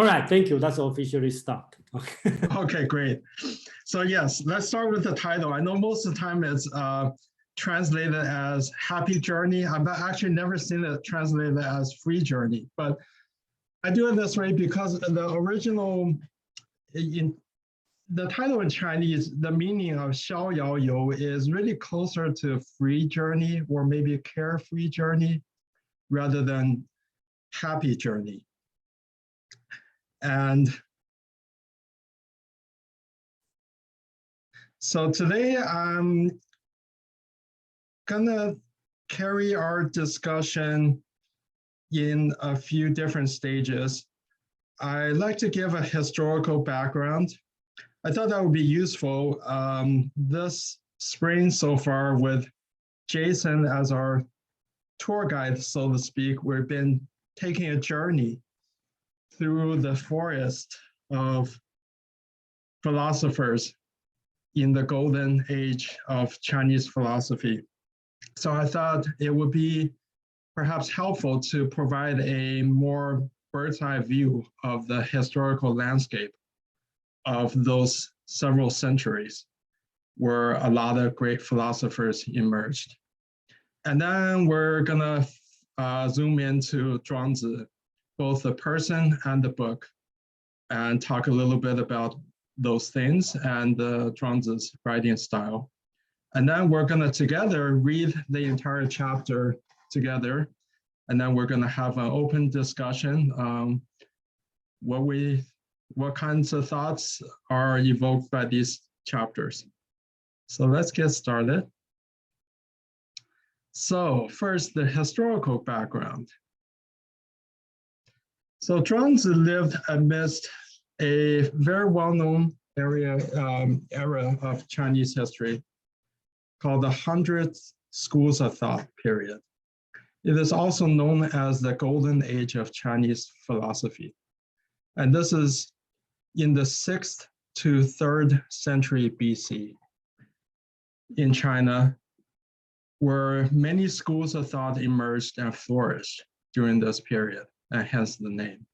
All right, thank you. That's officially start. Okay. Okay, great. So yes, let's start with the title. I know most of the time it's translated as Happy Journey. I've actually never seen it translated as Free Journey, but I do it this way because the original, in the title in Chinese, the meaning of Xiao Yao You is really closer to free journey or maybe carefree journey rather than happy journey. And so today I'm gonna carry our discussion in a few different stages. I'd like to give a historical background. I thought that would be useful this spring so far with Jason as our tour guide, so to speak. We've been taking a journey through the forest of philosophers in the golden age of Chinese philosophy. So I thought it would be perhaps helpful to provide a more bird's eye view of the historical landscape of those several centuries where a lot of great philosophers emerged. And then we're gonna zoom into Zhuangzi, both the person and the book, and talk a little bit about those things and Zhuangzi's writing style. And then we're gonna together read the entire chapter together, and then we're gonna have an open discussion. What kinds of thoughts are evoked by these chapters? So let's get started. So first, the historical background. So Zhuangzi lived amidst a very well-known era of Chinese history called the 100 Schools of Thought period. It is also known as the Golden Age of Chinese philosophy. And this is in the 6th to 3rd century BC in China, where many schools of thought emerged and flourished during this period, and hence the name,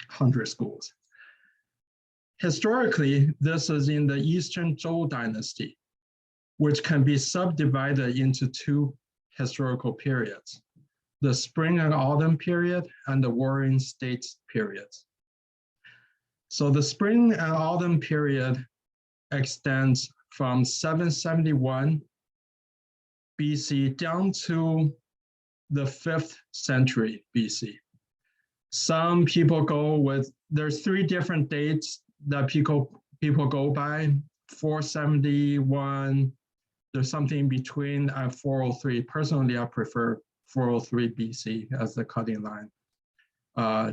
100 schools. Historically, this is in the Eastern Zhou dynasty, which can be subdivided into two historical periods, the Spring and Autumn period and the Warring States period. So the Spring and Autumn period extends from 771 BC down to the 5th century BC. Some people go with, there's 3 different dates that people go by, 471, there's something in between, and 403. Personally, I prefer 403 BC as the cutting line,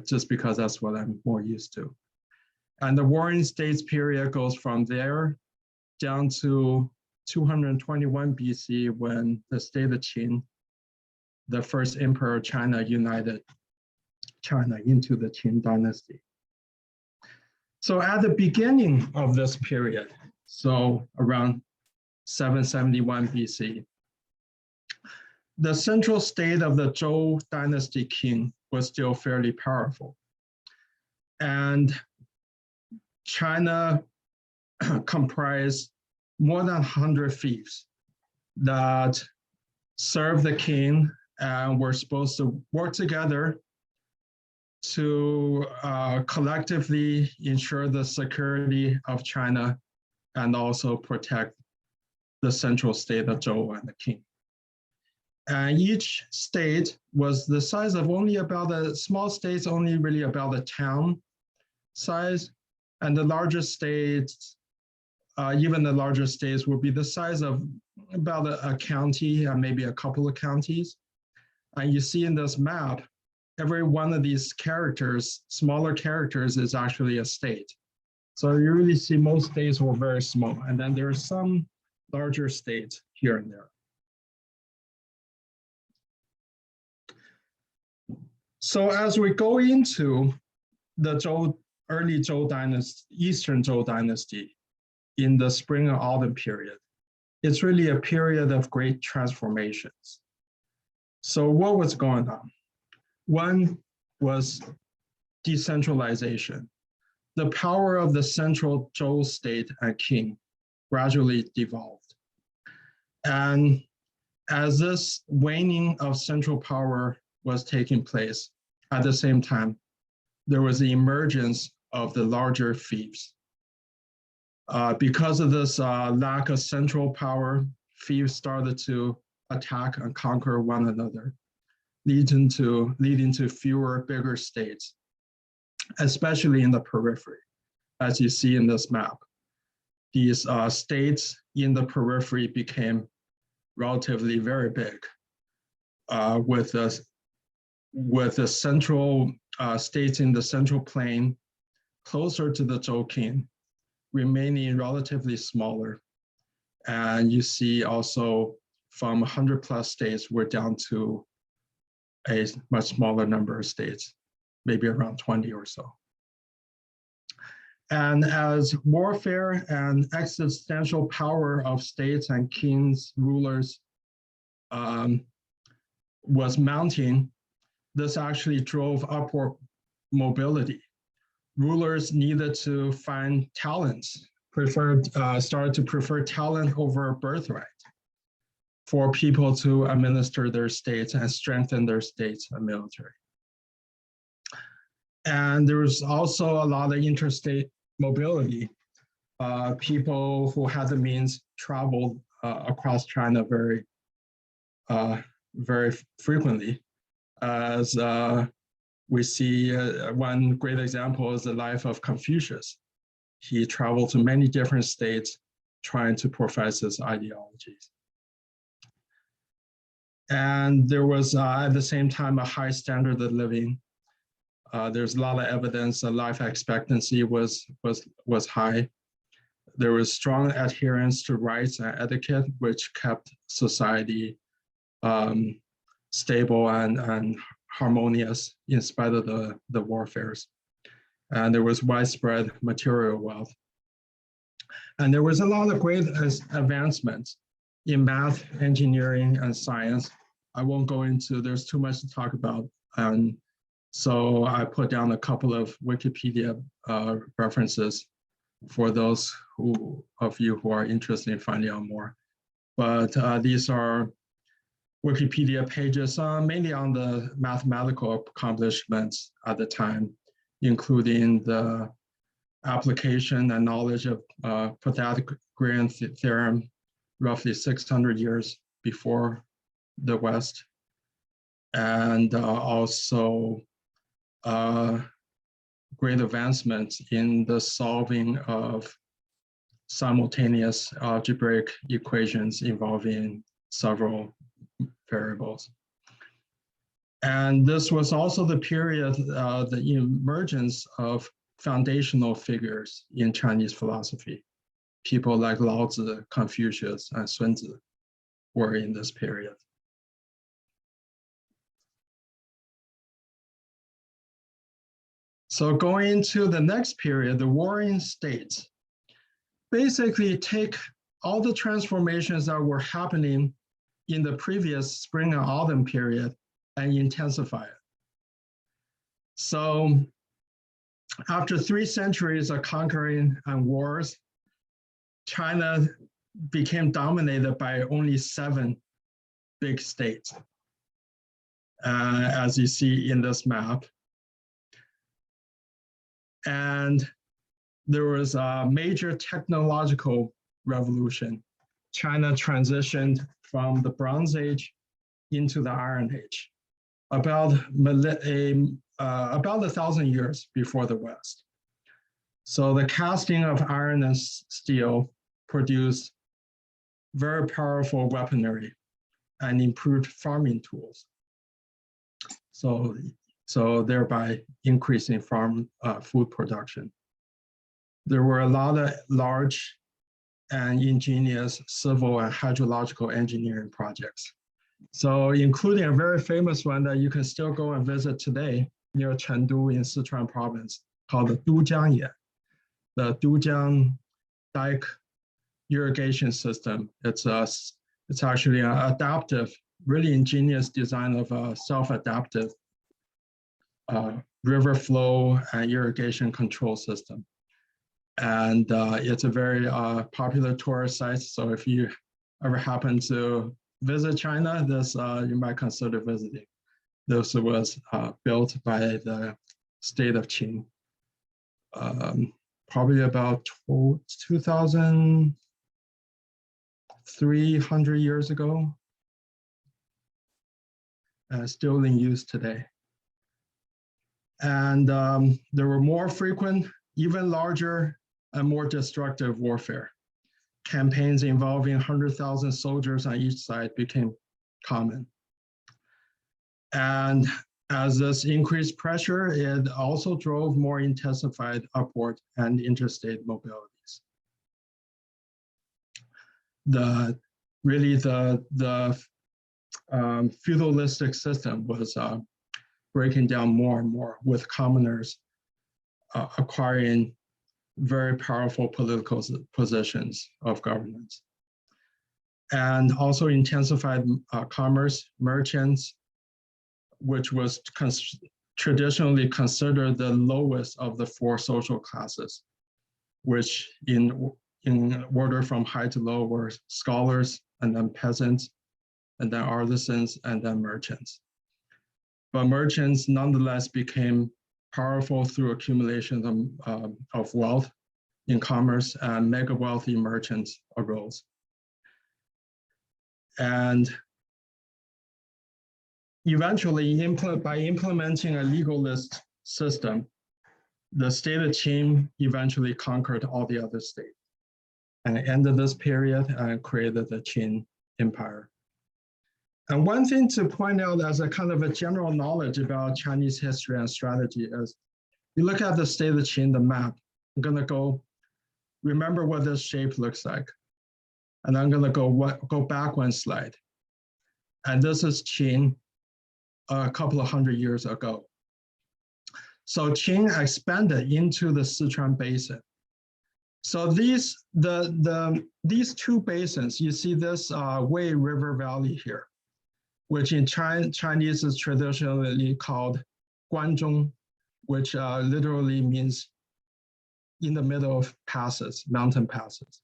just because that's what I'm more used to. And the Warring States period goes from there down to 221 BC when the state of Qin, the first emperor of China, united China into the Qin dynasty. So at the beginning of this period, so around 771 BC, the central state of the Zhou dynasty king was still fairly powerful. And China comprised more than 100 fiefs that served the king and were supposed to work together to collectively ensure the security of China and also protect the central state of Zhou and the king. And each state was the size of only about a small states, only really about a town size. And the largest states, even the larger states, will be the size of about a county and maybe a couple of counties. And you see in this map, every one of these characters, smaller characters, is actually a state. So you really see most states were very small. And then there are some larger states here and there. So as we go into the early Zhou dynasty, Eastern Zhou dynasty in the Spring and Autumn period, it's really a period of great transformations. So what was going on? One was decentralization. The power of the central Zhou state and king gradually devolved. And as this waning of central power was taking place, at the same time, there was the emergence of the larger fiefs. Because of this lack of central power, fiefs started to attack and conquer one another, leading to fewer bigger states, especially in the periphery. As you see in this map, these states in the periphery became relatively very big, with the central states in the central plain closer to the Zhou king remaining relatively smaller. And you see also from 100 plus states, we're down to a much smaller number of states, maybe around 20 or so. And as warfare and existential power of states and kings, rulers was mounting, this actually drove upward mobility. Rulers needed to find talents, started to prefer talent over birthright for people to administer their states and strengthen their states and military. And there was also a lot of interstate mobility. People who had the means traveled across China very frequently. As we see, one great example is the life of Confucius. He traveled to many different states trying to profess his ideologies. And there was, at the same time, a high standard of living. There's a lot of evidence that life expectancy was high. There was strong adherence to rights and etiquette, which kept society stable and harmonious in spite of the warfares. And there was widespread material wealth. And there was a lot of great advancements in math, engineering, and science. I won't go into, there's too much to talk about. And so I put down a couple of Wikipedia references for those of you who are interested in finding out more. But these are Wikipedia pages, mainly on the mathematical accomplishments at the time, including the application and knowledge of Pythagorean theorem roughly 600 years before the West, and also great advancements in the solving of simultaneous algebraic equations involving several variables. And this was also the period, the emergence of foundational figures in Chinese philosophy. People like Lao-tzu, Confucius, and Sun-tzu were in this period. So going into the next period, the warring states, basically take all the transformations that were happening in the previous spring and autumn period and intensify it. So after 3 centuries of conquering and wars, China became dominated by only 7 big states, as you see in this map. And there was a major technological revolution. China transitioned from the Bronze Age into the Iron Age, about 1,000 years before the West. So the casting of iron and steel produced very powerful weaponry and improved farming tools. So thereby increasing farm food production. There were a lot of large and ingenious civil and hydrological engineering projects. So including a very famous one that you can still go and visit today near Chengdu in Sichuan province, called the Dujiangye, the Dujiang dike irrigation system. It's actually an adaptive, really ingenious design of a self-adaptive river flow and irrigation control system. And it's a very popular tourist site. So if you ever happen to visit China, this you might consider visiting. This was built by the state of Qing, probably about 2,300 years ago, and still in use today. And there were more frequent, even larger and more destructive warfare. Campaigns involving 100,000 soldiers on each side became common. And as this increased pressure, it also drove more intensified upward and interstate mobilities. The feudalistic system was breaking down more and more, with commoners acquiring very powerful political positions of governance. And also intensified commerce, merchants, which was traditionally considered the lowest of the four social classes, which in order from high to low were scholars, and then peasants, and then artisans, and then merchants. But merchants nonetheless became powerful through accumulation of wealth in commerce, and mega wealthy merchants arose. And eventually, by implementing a legalist system, the state of Qing eventually conquered all the other states and ended this period and created the Qing Empire. And one thing to point out as a kind of a general knowledge about Chinese history and strategy is, you look at the state of Qing, the map. I'm gonna go, remember what this shape looks like. And I'm gonna go back one slide. And this is Qing a couple of hundred years ago. So Qing expanded into the Sichuan Basin. So these two basins, you see this Wei River Valley here, which in Chinese is traditionally called Guanzhong, which literally means in the middle of passes, mountain passes.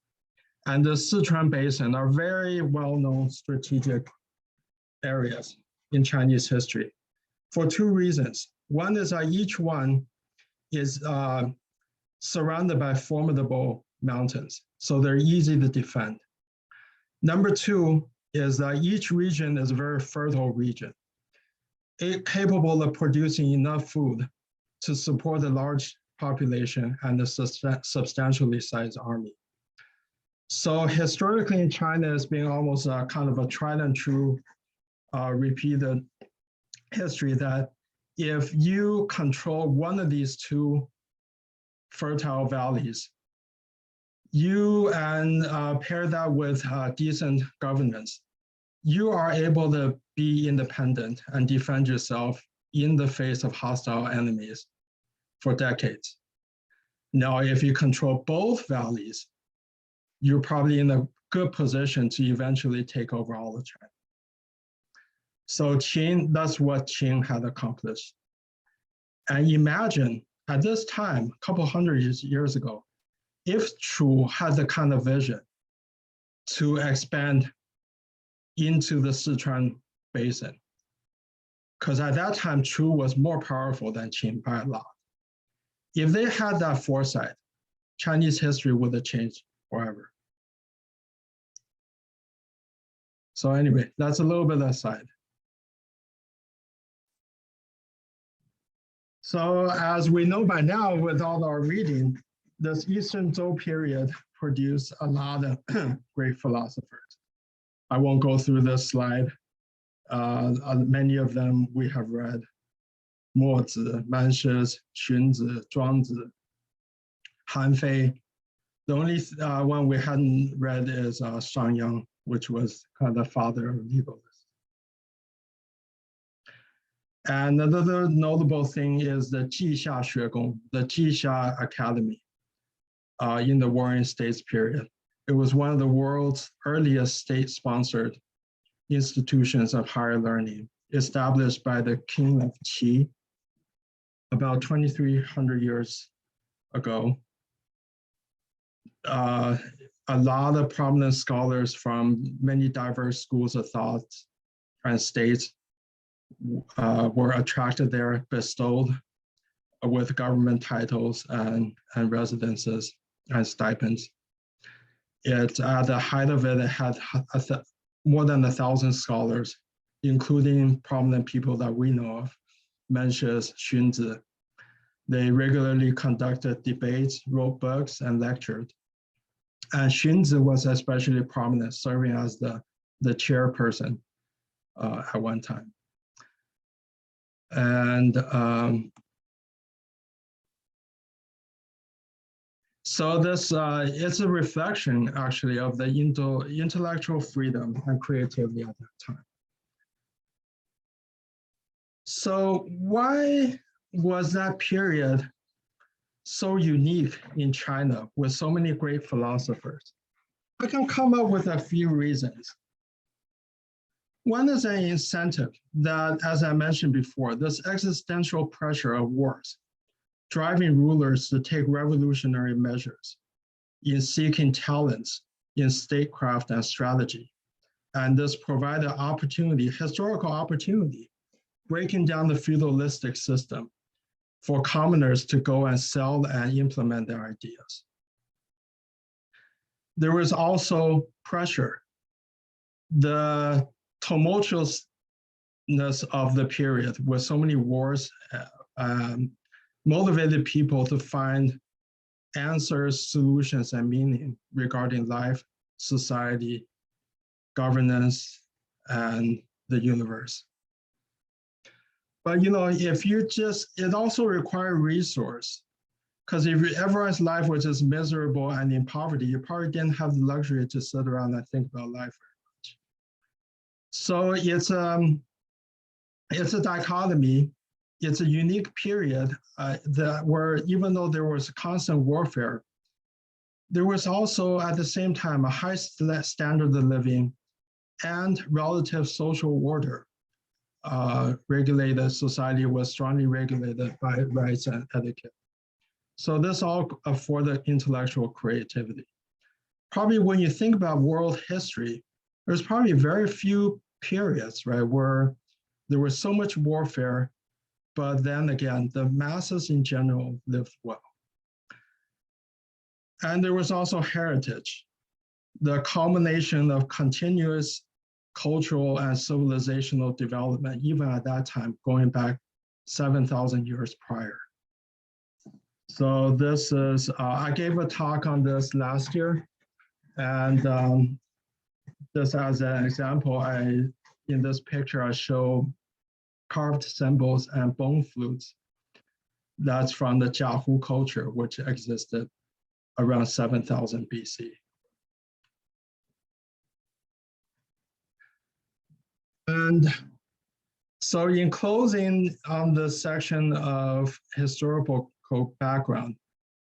And the Sichuan Basin are very well-known strategic areas in Chinese history for two reasons. One is that each one is surrounded by formidable mountains, so they're easy to defend. Number two is that each region is a very fertile region, capable of producing enough food to support a large population and a substantially sized army. So historically in China, it's been almost kind of a tried and true repeated history that if you control one of these two fertile valleys, you pair that with decent governance, you are able to be independent and defend yourself in the face of hostile enemies for decades. Now, if you control both valleys, you're probably in a good position to eventually take over all of China. So Qing, that's what Qing had accomplished. And imagine at this time, a couple hundred years ago, if Chu had the kind of vision to expand into the Sichuan Basin, because at that time, Chu was more powerful than Qing by a lot. If they had that foresight, Chinese history would have changed forever. So anyway, that's a little bit aside. So as we know by now, with all our reading, this Eastern Zhou period produced a lot of great philosophers. I won't go through this slide. Many of them we have read. Mozi, Manshi, Xunzi, Zhuangzi, Han Fei. The only one we hadn't read is Shangyang, which was kind of the father of legalists. And another notable thing is the Jixia Xuegong, the Jixia Academy in the Warring States period. It was one of the world's earliest state-sponsored institutions of higher learning, established by the king of Qi about 2,300 years ago. A lot of prominent scholars from many diverse schools of thought and states were attracted there, bestowed with government titles and residences and stipends. At the height of it, it had more than 1,000 scholars, including prominent people that we know of, Mencius, Xunzi. They regularly conducted debates, wrote books, and lectured. And Xunzi was especially prominent, serving as the chairperson at one time. And so this it's a reflection, actually, of the intellectual freedom and creativity at that time. So why was that period so unique in China with so many great philosophers? I can come up with a few reasons. One is an incentive that, as I mentioned before, this existential pressure of wars, driving rulers to take revolutionary measures in seeking talents in statecraft and strategy. And this provided opportunity, historical opportunity, breaking down the feudalistic system for commoners to go and sell and implement their ideas. There was also pressure. The tumultuousness of the period with so many wars motivated people to find answers, solutions, and meaning regarding life, society, governance, and the universe. But if you it also requires resource, because if everyone's life was just miserable and in poverty, you probably didn't have the luxury to sit around and think about life very much. So it's a dichotomy. It's a unique period where even though there was constant warfare, there was also at the same time a high standard of living and relative social order. Regulated society was strongly regulated by rights and etiquette. So this all afforded intellectual creativity. Probably when you think about world history, there's probably very few periods, right, where there was so much warfare, but then again, the masses in general lived well. And there was also heritage, the culmination of continuous cultural and civilizational development, even at that time, going back 7,000 years prior. So this is, I gave a talk on this last year, and just as an example, in this picture, I show carved cymbals and bone flutes. That's from the Jiahu culture, which existed around 7,000 BC. And so in closing on this section of historical background,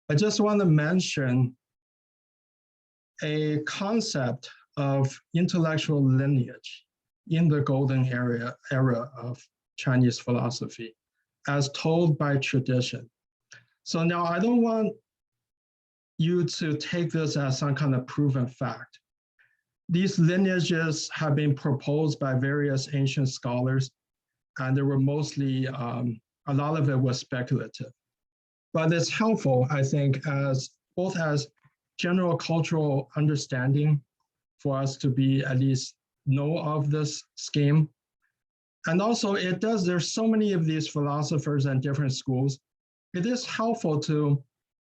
I just want to mention a concept of intellectual lineage in the golden era of Chinese philosophy, as told by tradition. So now I don't want you to take this as some kind of proven fact. These lineages have been proposed by various ancient scholars, and they were mostly, a lot of it was speculative. But it's helpful, I think, both as general cultural understanding for us to be at least know of this scheme. And also there's so many of these philosophers and different schools. It is helpful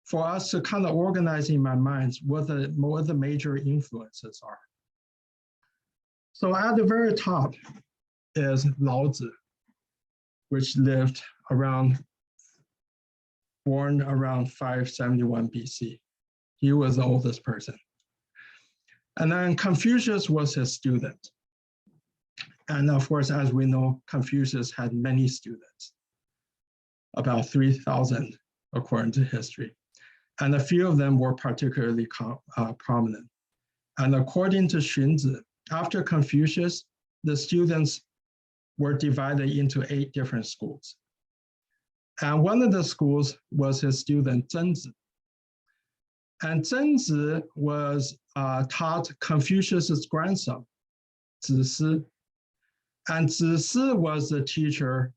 for us to kind of organize in my minds what the major influences are. So at the very top is Laozi, which lived born around 571 BC. He was the oldest person. And then Confucius was his student. And of course, as we know, Confucius had many students, about 3,000 according to history. And a few of them were particularly prominent. And according to Xunzi, after Confucius, the students were divided into 8 different schools. And one of the schools was his student Zhuangzi. And Zhuangzi was taught Confucius's grandson, Zisi. And Zisi was the teacher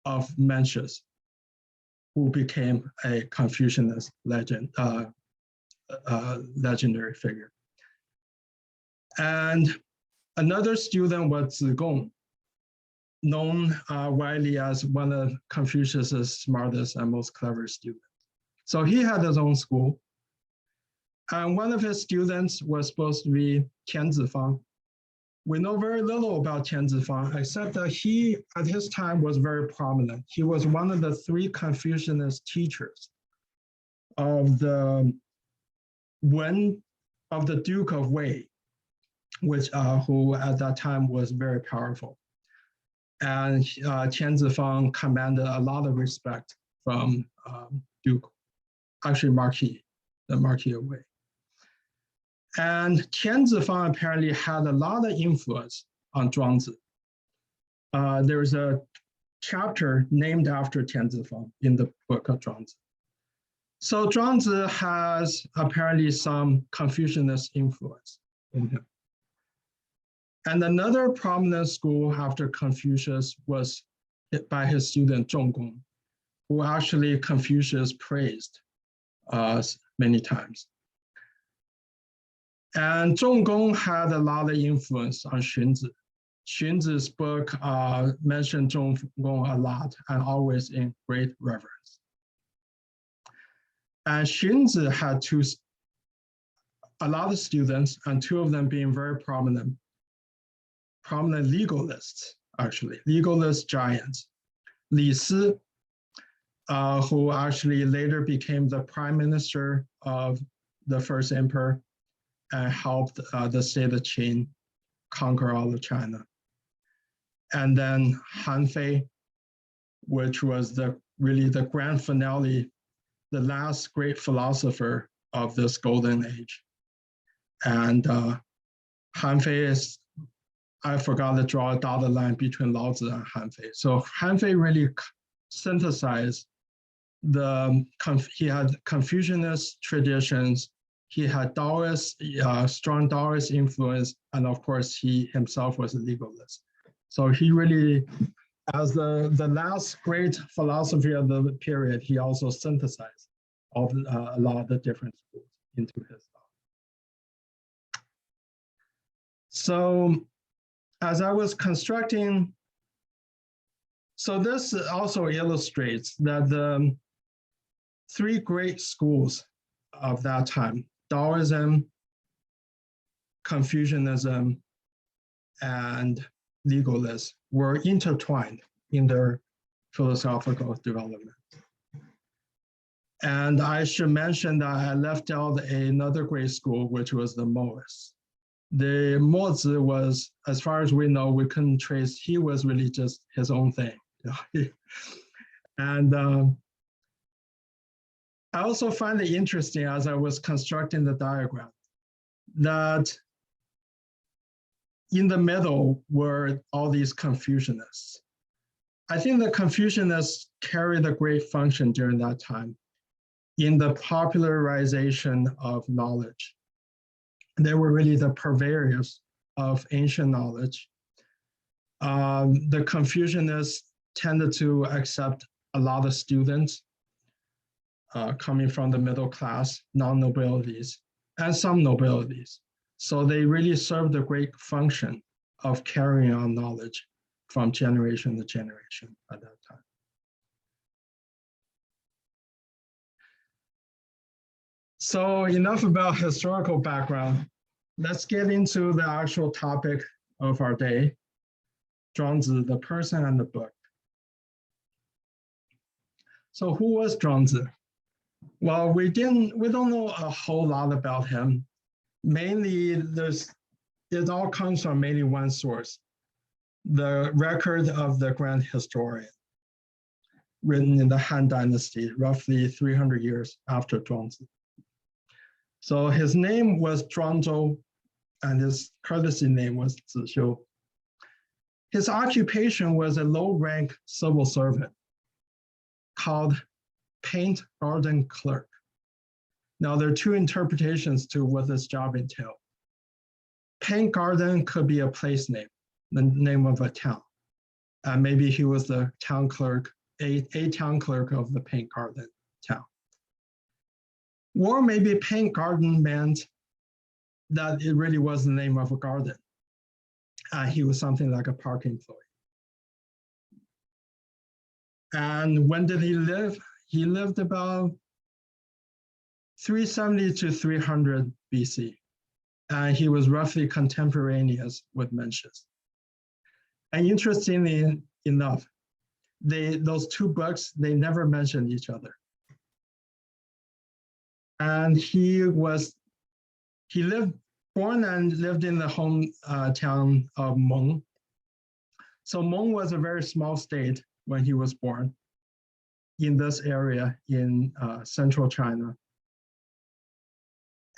of Mencius, who became a Confucianist legendary figure. And another student was Zigong, known widely as one of Confucius's smartest and most clever students. So he had his own school. And one of his students was supposed to be Tian Zifang. We know very little about Tian Zifang, except that he, at his time, was very prominent. He was one of the 3 Confucianist teachers of the Duke of Wei, which who at that time was very powerful. And Tian Zifang commanded a lot of respect from Duke, actually Marquis, the Marquis of Wei. And Tian Zifang apparently had a lot of influence on Zhuangzi. There's a chapter named after Tian Zifang in the book of Zhuangzi. So Zhuangzi has apparently some Confucianist influence in him. And another prominent school after Confucius was by his student Zhong, who actually Confucius praised many times. And Zhong had a lot of influence on Xunzi. Xunzi's book mentioned Zhong a lot and always in great reverence. And Xunzi had a lot of students, and 2 of them being very prominent legalists, actually, legalist giants. Li Si, who actually later became the prime minister of the first emperor and helped the state of Qin conquer all of China. And then Han Fei, which was really the grand finale, the last great philosopher of this golden age. And Han Fei is, I forgot to draw a dotted line between Lao Tzu and Han Fei. So Han Fei really synthesized he had Confucianist traditions, he had Taoist, strong Taoist influence, and of course, he himself was a legalist. So he really, as the last great philosophy of the period, he also synthesized a lot of the different schools into his thought. So as I was constructing, so this also illustrates that the 3 great schools of that time, Taoism, Confucianism, and legalists, were intertwined in their philosophical development. And I should mention that I left out another great school, which was the Moists. The Mozi was, as far as we know, we couldn't trace, he was really just his own thing. And I also find it interesting as I was constructing the diagram that in the middle were all these Confucianists. I think the Confucianists carried a great function during that time in the popularization of knowledge. They were really the purveyors of ancient knowledge. The Confucianists tended to accept a lot of students coming from the middle class, non-nobilities, and some nobilities. So they really served a great function of carrying on knowledge from generation to generation at that time. So enough about historical background. Let's get into the actual topic of our day, Zhuangzi, the person and the book. So who was Zhuangzi? Well, we don't know a whole lot about him. Mainly, it all comes from mainly one source, the record of the grand historian, written in the Han Dynasty, roughly 300 years after Zhuangzi. So his name was Zhuangzhou, and his courtesy name was Zixiu. His occupation was a low-rank civil servant, called paint garden clerk. Now, there are two interpretations to what this job entailed. Paint garden could be a place name, the name of a town. Maybe he was the town clerk, a town clerk of the paint garden town. Or maybe paint garden meant that it really was the name of a garden. He was something like a park employee. And when did he live? He lived about 370 to 300 BC. And he was roughly contemporaneous with Mencius. And interestingly enough, those two books, they never mentioned each other. And he born and lived in the hometown of Meng. So Meng was a very small state when he was born in this area in central China.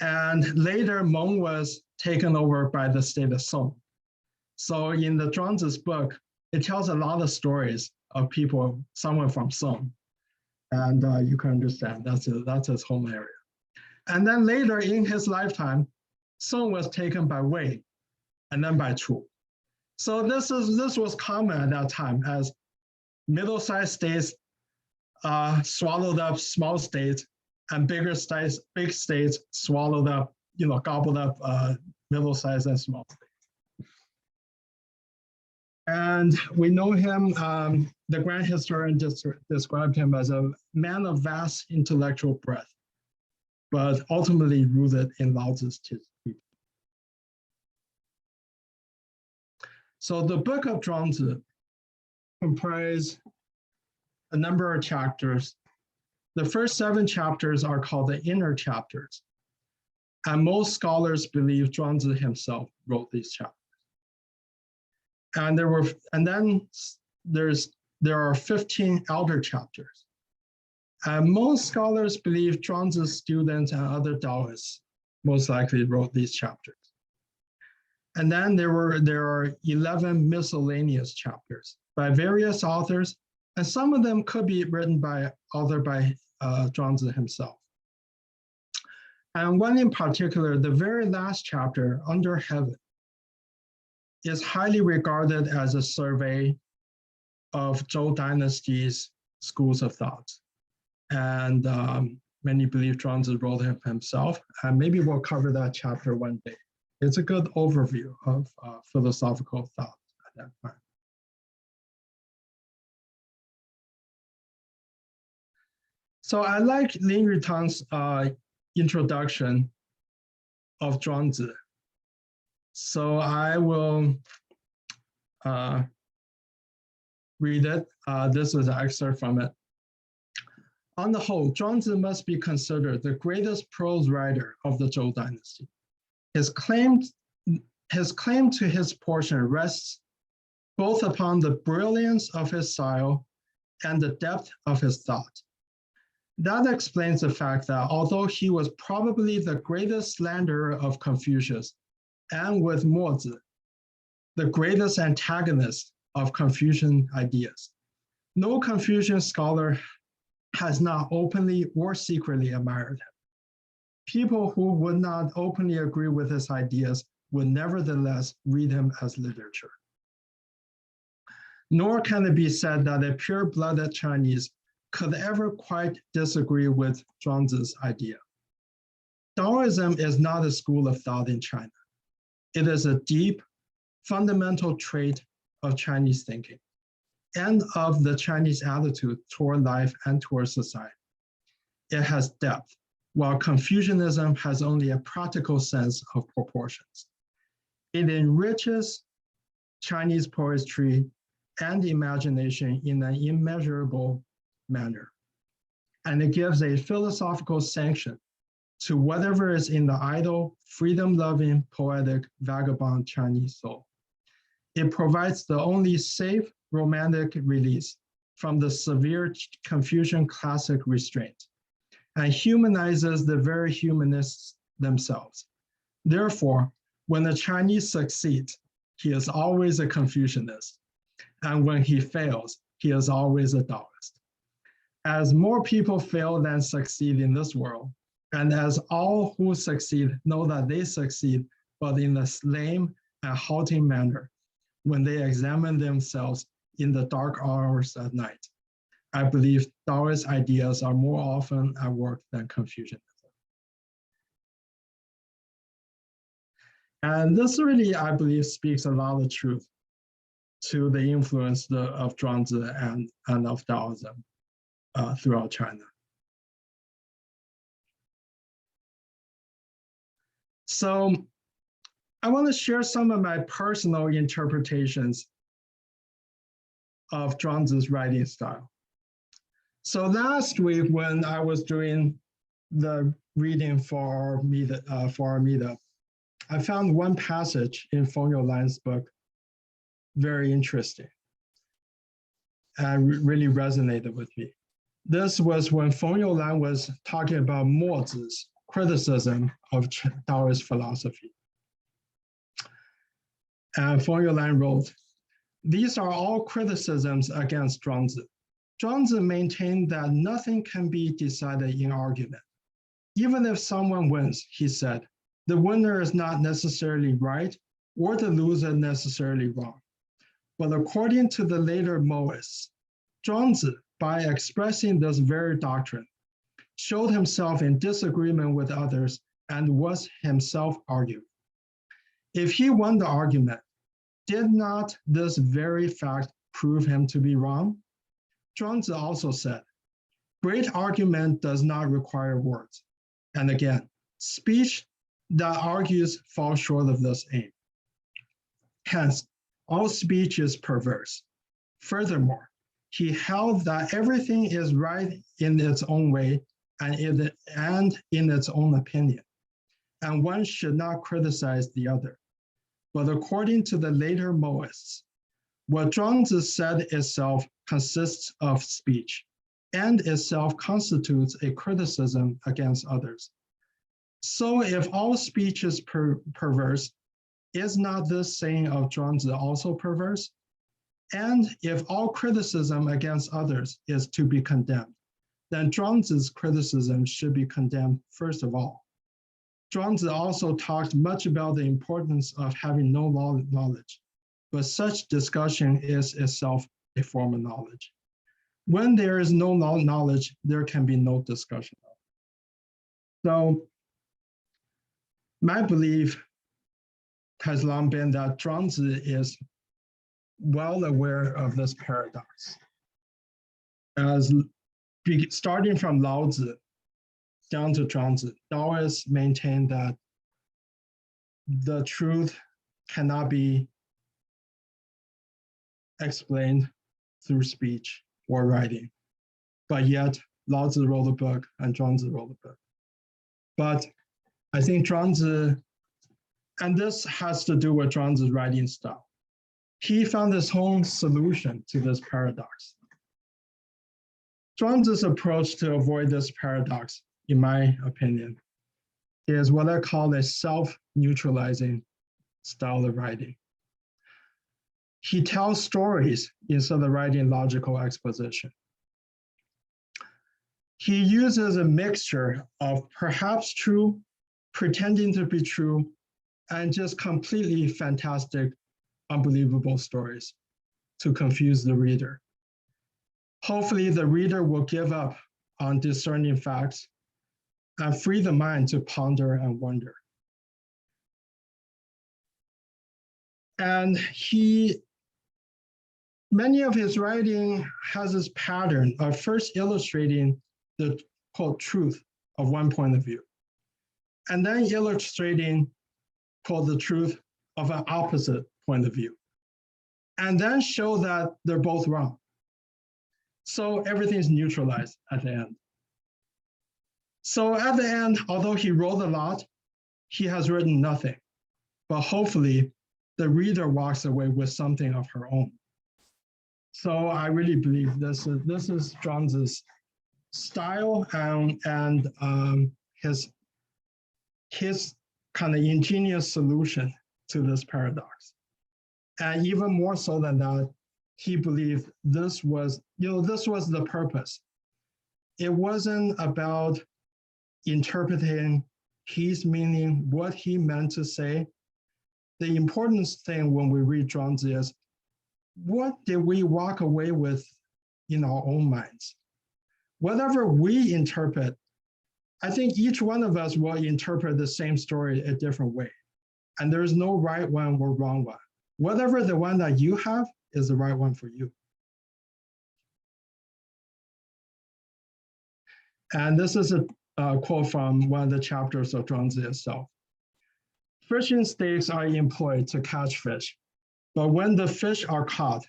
And later, Meng was taken over by the state of Song. So in the Zhuangzi's book, it tells a lot of stories of people, someone from Song. And you can understand that's his home area. And then later in his lifetime, Song was taken by Wei and then by Chu. So this was common at that time as middle-sized states swallowed up small states, and big states swallowed up, gobbled up middle-sized and small states. And we know him, the grand historian described him as a man of vast intellectual breadth, but ultimately rooted in Laozi's teaching. So the book of Zhuangzi comprises a number of chapters. The first 7 chapters are called the inner chapters. And most scholars believe Zhuangzi himself wrote these chapters. And then there are 15 outer chapters. And most scholars believe Zhuangzi's students and other Taoists most likely wrote these chapters. And then there are 11 miscellaneous chapters by various authors, and some of them could be written by Zhuangzi himself. And one in particular, the very last chapter, Under Heaven, is highly regarded as a survey of Zhou dynasty's schools of thought. And many believe Zhuangzi wrote it himself, and maybe we'll cover that chapter one day. It's a good overview of philosophical thought at that time. So I like Lin Yutang's introduction of Zhuangzi. So I will read it. This is an excerpt from it. On the whole, Zhuangzi must be considered the greatest prose writer of the Zhou dynasty. His claim to his portion rests both upon the brilliance of his style and the depth of his thought. That explains the fact that although he was probably the greatest slanderer of Confucius, and with Mozi, the greatest antagonist of Confucian ideas, no Confucian scholar has not openly or secretly admired him. People who would not openly agree with his ideas would nevertheless read him as literature. Nor can it be said that a pure-blooded Chinese could ever quite disagree with Zhuangzi's idea. Taoism is not a school of thought in China. It is a deep, fundamental trait of Chinese thinking and of the Chinese attitude toward life and toward society. It has depth, while Confucianism has only a practical sense of proportions. It enriches Chinese poetry and imagination in an immeasurable manner, and it gives a philosophical sanction to whatever is in the idle, freedom-loving, poetic, vagabond Chinese soul. It provides the only safe, romantic release from the severe Confucian classic restraint, and humanizes the very humanists themselves. Therefore, when the Chinese succeeds, he is always a Confucianist, and when he fails, he is always a Taoist. As more people fail than succeed in this world, and as all who succeed know that they succeed, but in a lame and halting manner, when they examine themselves in the dark hours at night, I believe Taoist ideas are more often at work than Confucianism. And this really, I believe, speaks a lot of truth to the influence of Zhuangzi and of Taoism throughout China. So I want to share some of my personal interpretations of Zhuangzi's writing style. So last week, when I was doing the reading for our meetup, I found one passage in Feng Youlan's book very interesting and really resonated with me. This was when Feng Youlan was talking about Mozi's criticism of Taoist philosophy. And Feng Youlan wrote, "These are all criticisms against Zhuangzi. Zhuangzi maintained that nothing can be decided in argument. Even if someone wins, he said, the winner is not necessarily right or the loser necessarily wrong. But according to the later Taoists, Zhuangzi, by expressing this very doctrine, showed himself in disagreement with others and was himself arguing. If he won the argument, did not this very fact prove him to be wrong? Zhuangzi also said, great argument does not require words. And again, speech that argues falls short of this aim. Hence, all speech is perverse. Furthermore, he held that everything is right in its own way and in its own opinion, and one should not criticize the other. But according to the later Taoists, what Zhuangzi said itself consists of speech, and itself constitutes a criticism against others. So if all speech is perverse, is not this saying of Zhuangzi also perverse? And if all criticism against others is to be condemned, then Zhuangzi's criticism should be condemned first of all. Zhuangzi also talked much about the importance of having no knowledge, but such discussion is itself a form of knowledge. When there is no knowledge, there can be no discussion. So my belief has long been that Zhuangzi is well aware of this paradox. As starting from Laozi down to Zhuangzi, Taoists maintain that the truth cannot be explained through speech or writing, but yet Laozi wrote a book and Zhuangzi wrote a book. But I think Zhuangzi, and this has to do with Zhuangzi's writing style, he found his own solution to this paradox. Zhuangzi's approach to avoid this paradox, in my opinion, is what I call a self-neutralizing style of writing. He tells stories instead of writing logical exposition. He uses a mixture of perhaps true, pretending to be true, and just completely fantastic, unbelievable stories to confuse the reader. Hopefully the reader will give up on discerning facts and free the mind to ponder and wonder. And many of his writing has this pattern of first illustrating the quote truth of one point of view, and then illustrating quote the truth of an opposite point of view, and then show that they're both wrong. So everything's neutralized at the end. So at the end, although he wrote a lot, he has written nothing, but hopefully the reader walks away with something of her own. So I really believe this is Zhuangzi's style and his kind of ingenious solution to this paradox. And even more so than that, he believed this was the purpose. it wasn't about interpreting his meaning, what he meant to say. The important thing when we read Zhuangzi is, what did we walk away with in our own minds? Whatever we interpret, I think each one of us will interpret the same story a different way. And there's no right one or wrong one. Whatever the one that you have is the right one for you. And this is a quote from one of the chapters of Zhuangzi itself. Fishing stakes are employed to catch fish, but when the fish are caught,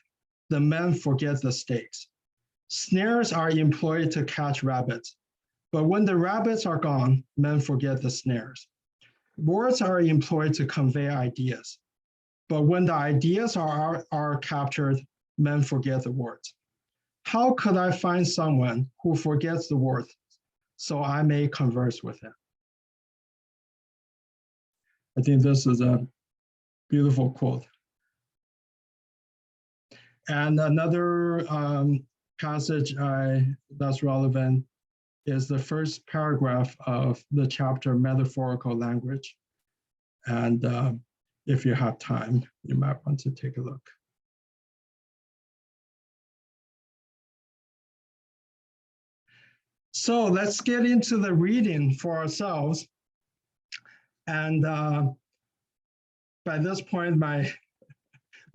the men forget the stakes. Snares are employed to catch rabbits, but when the rabbits are gone, men forget the snares. Words are employed to convey ideas, but when the ideas are captured, men forget the words. How could I find someone who forgets the words so I may converse with him? I think this is a beautiful quote. And another passage that's relevant is the first paragraph of the chapter, Metaphorical Language. And if you have time, you might want to take a look. So let's get into the reading for ourselves. And by this point, my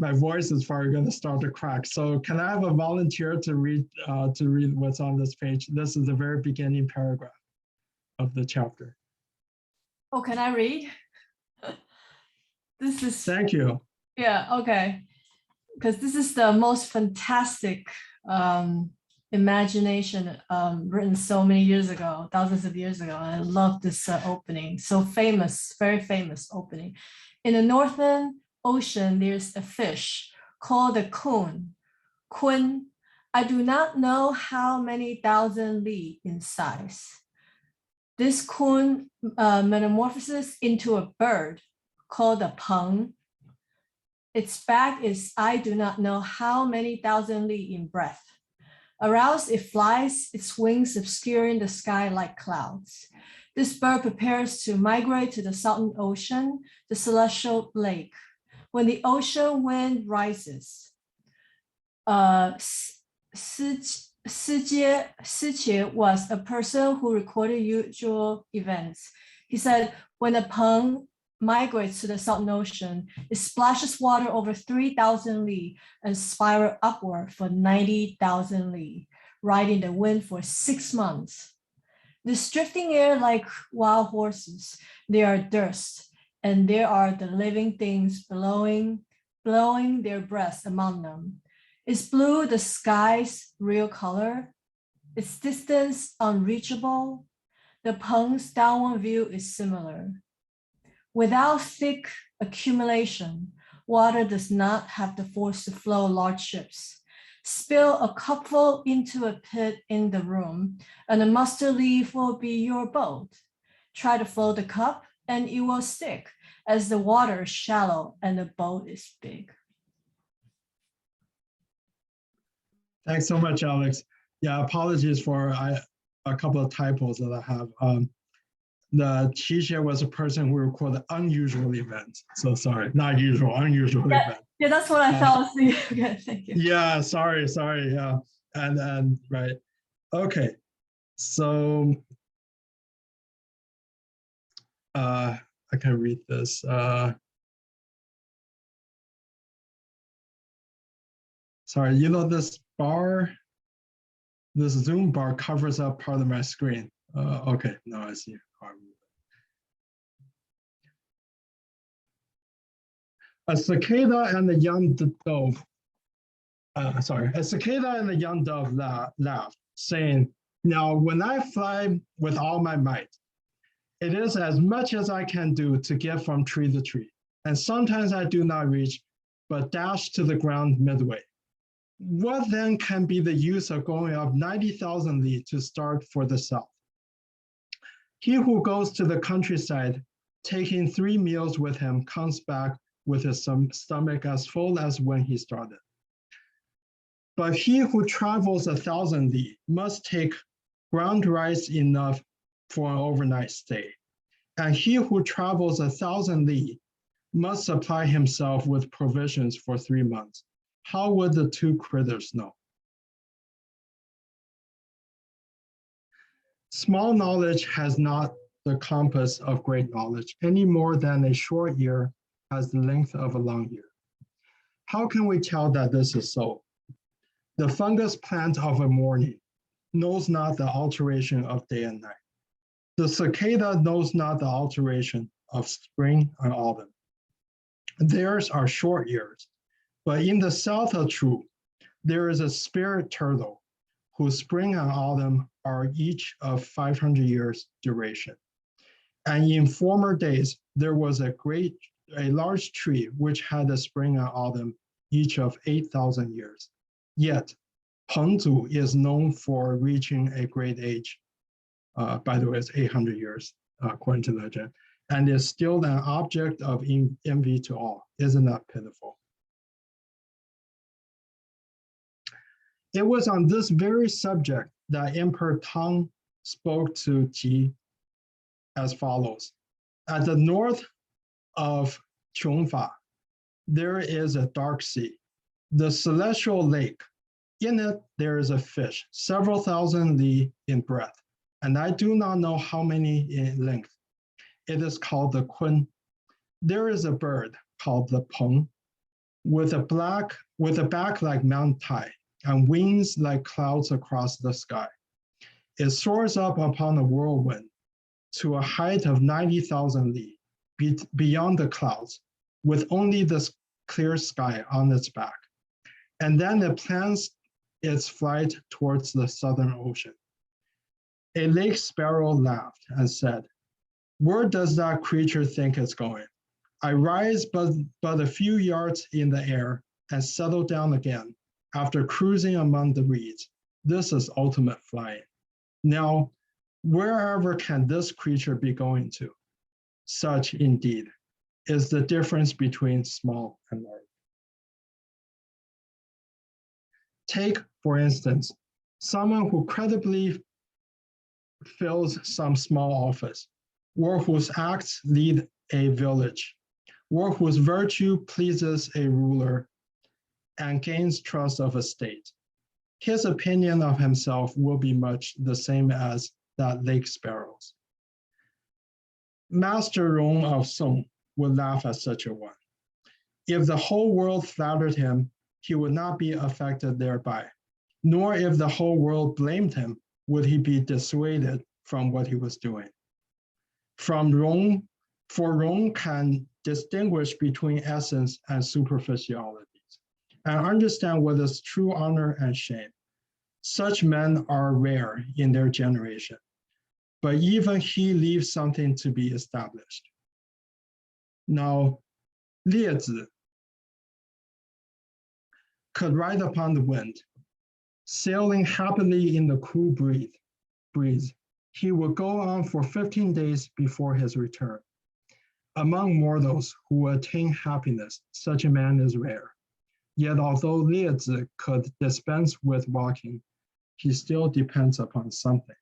voice is probably going to start to crack. So can I have a volunteer to read what's on this page? This is the very beginning paragraph of the chapter. Oh, can I read? This is. Thank you. Yeah, okay. Because this is the most fantastic imagination written so many years ago, thousands of years ago. And I love this opening. So famous, very famous opening. In the Northern Ocean, there's a fish called a kun. I do not know how many thousand li in size. This kun metamorphoses into a bird called a peng. Its back is I do not know how many thousand li in breadth. Aroused, it flies, its wings obscuring the sky like clouds. This bird prepares to migrate to the Southern Ocean, the celestial lake. When the ocean wind rises, Sijie was a person who recorded usual events. He said, when a peng migrates to the Southern Ocean, it splashes water over 3,000 li and spiral upward for 90,000 li, riding the wind for 6 months. This drifting air like wild horses, they are dust, and there are the living things blowing their breaths among them. Is blue the sky's real color? Its distance unreachable? The peng's downward view is similar. Without thick accumulation, water does not have the force to flow large ships. Spill a cupful into a pit in the room, and a mustard leaf will be your boat. Try to float the cup, and it will stick, as the water is shallow and the boat is big. Thanks so much, Alex. Yeah, apologies for a couple of typos that I have. The Qixie was a person who recorded unusual events. So sorry, not usual, unusual event. Yeah, that's what I felt. Okay, thank you. Yeah, sorry, yeah. And right. Okay. So I can read this. Sorry, you know, this Zoom bar covers up part of my screen. Okay, now I see. A cicada and a young dove. A cicada and a young dove laughed, saying, "Now, when I fly with all my might, it is as much as I can do to get from tree to tree, and sometimes I do not reach, but dash to the ground midway. What then can be the use of going up 90,000 li to start for the south? He who goes to the countryside, taking 3 meals with him, comes back with his stomach as full as when he started. But he who travels 1,000 li must take ground rice enough for an overnight stay. And he who travels 1,000 li must supply himself with provisions for 3 months. How would the two critters know? Small knowledge has not the compass of great knowledge any more than a short year has the length of a long year. How can we tell that this is so? The fungus plant of a morning knows not the alteration of day and night. The cicada knows not the alteration of spring and autumn. Theirs are short years, but in the south of Chu, there is a spirit turtle whose spring and autumn are each of 500 years duration. And in former days, there was a large tree which had a spring and autumn each of 8,000 years. Yet, Peng-tzu is known for reaching a great age. By the way, it's 800 years, according to legend, and is still an object of envy to all. Isn't that pitiful? It was on this very subject that Emperor Tang spoke to Ji as follows. At the north of Chongfa, there is a dark sea, the celestial lake. In it, there is a fish, several thousand li in breadth, and I do not know how many in length. It is called the kun. There is a bird called the peng, with a back like Mount Tai, and wings like clouds across the sky. It soars up upon a whirlwind to a height of 90,000 li, beyond the clouds, with only the clear sky on its back. And then it plans its flight towards the southern ocean. A lake sparrow laughed and said, "Where does that creature think it's going? I rise but a few yards in the air and settle down again after cruising among the reeds. This is ultimate flying. Now, wherever can this creature be going to?" Such, indeed, is the difference between small and large. Take, for instance, someone who credibly fills some small office, or whose acts lead a village, or whose virtue pleases a ruler and gains trust of a state. His opinion of himself will be much the same as that lake sparrow's. Master Rong of Song would laugh at such a one. If the whole world flattered him, he would not be affected thereby, nor if the whole world blamed him, would he be dissuaded from what he was doing. For Rong can distinguish between essence and superficialities, and understand what is true honor and shame. Such men are rare in their generation, but even he leaves something to be established. Now, Liezi could ride upon the wind, sailing happily in the cool breeze. He would go on for 15 days before his return. Among mortals who attain happiness, such a man is rare. Yet although Liezi could dispense with walking, he still depends upon something.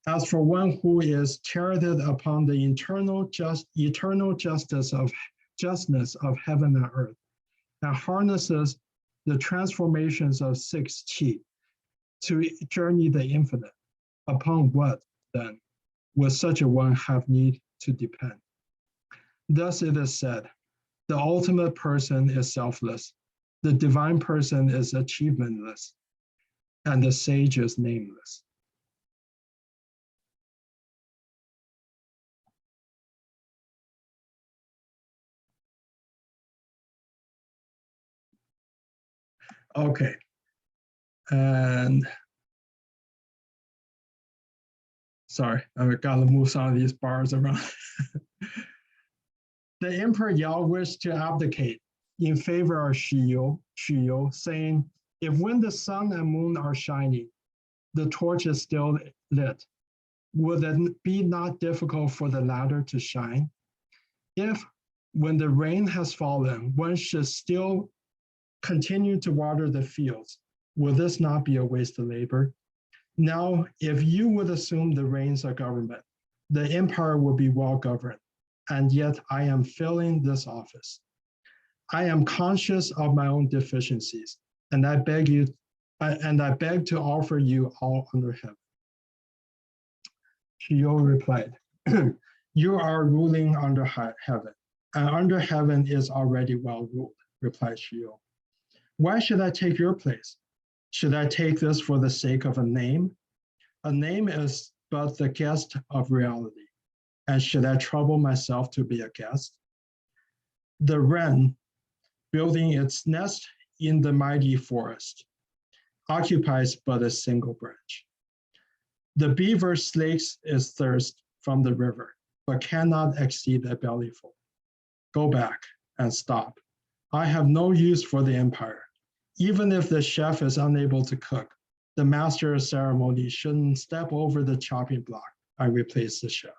As for one who is chartered upon the eternal justness of heaven and earth, and harnesses the transformations of 6 qi to journey the infinite, upon what, then, would such a one have need to depend? Thus it is said, the ultimate person is selfless, the divine person is achievementless, and the sage is nameless. Okay, and sorry, I've got to move some of these bars around. The Emperor Yao wished to abdicate in favor of Shiyou, saying, if when the sun and moon are shining, the torch is still lit, would it be not difficult for the latter to shine? If, when the rain has fallen, one should still continue to water the fields, will this not be a waste of labor? Now, if you would assume the reins of government, the empire would be well governed, and yet I am filling this office. I am conscious of my own deficiencies, and I beg to offer you all under heaven. Xiu replied, you are ruling under heaven, and under heaven is already well ruled, replied Xiu. Why should I take your place? Should I take this for the sake of a name? A name is but the guest of reality. And should I trouble myself to be a guest? The wren, building its nest in the mighty forest, occupies but a single branch. The beaver slakes its thirst from the river, but cannot exceed a bellyful. Go back and stop. I have no use for the empire. Even if the chef is unable to cook, the master of ceremony shouldn't step over the chopping block and replace the chef.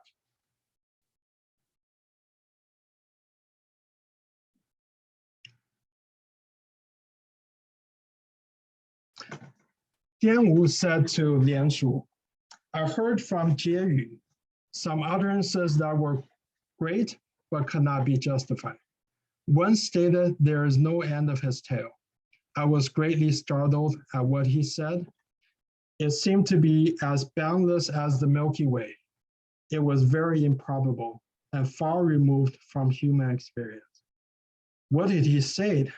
Dianwu said to Lianshu, I heard from Jieyu some utterances that were great but could not be justified. One stated there is no end of his tale. I was greatly startled at what he said. It seemed to be as boundless as the Milky Way. It was very improbable and far removed from human experience. What did he say?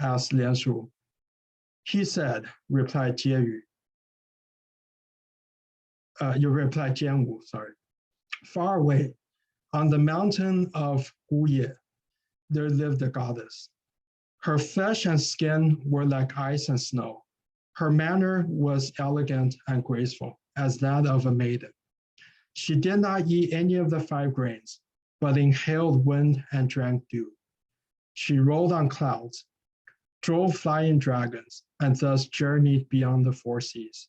Asked Lianshu. He said, replied Jieyu. You replied Jianwu, sorry. Far away, on the mountain of Guye, there lived a goddess. Her flesh and skin were like ice and snow. Her manner was elegant and graceful, as that of a maiden. She did not eat any of the 5 grains, but inhaled wind and drank dew. She rode on clouds, drove flying dragons, and thus journeyed beyond the 4 seas.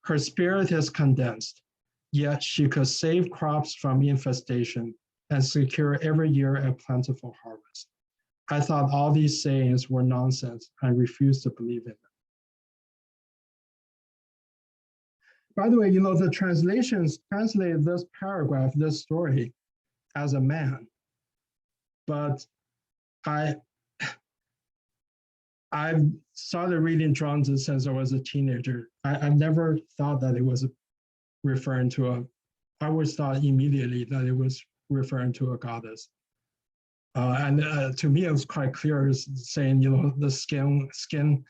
Her spirit is condensed, yet she could save crops from infestation and secure every year a plentiful harvest. I thought all these sayings were nonsense and refused to believe in them. By the way, the translations translate this paragraph, this story, as a man. But I've started reading Zhuangzi since I was a teenager. I never thought that it was referring to I always thought immediately that it was referring to a goddess. And to me, it was quite clear, it's saying, the skin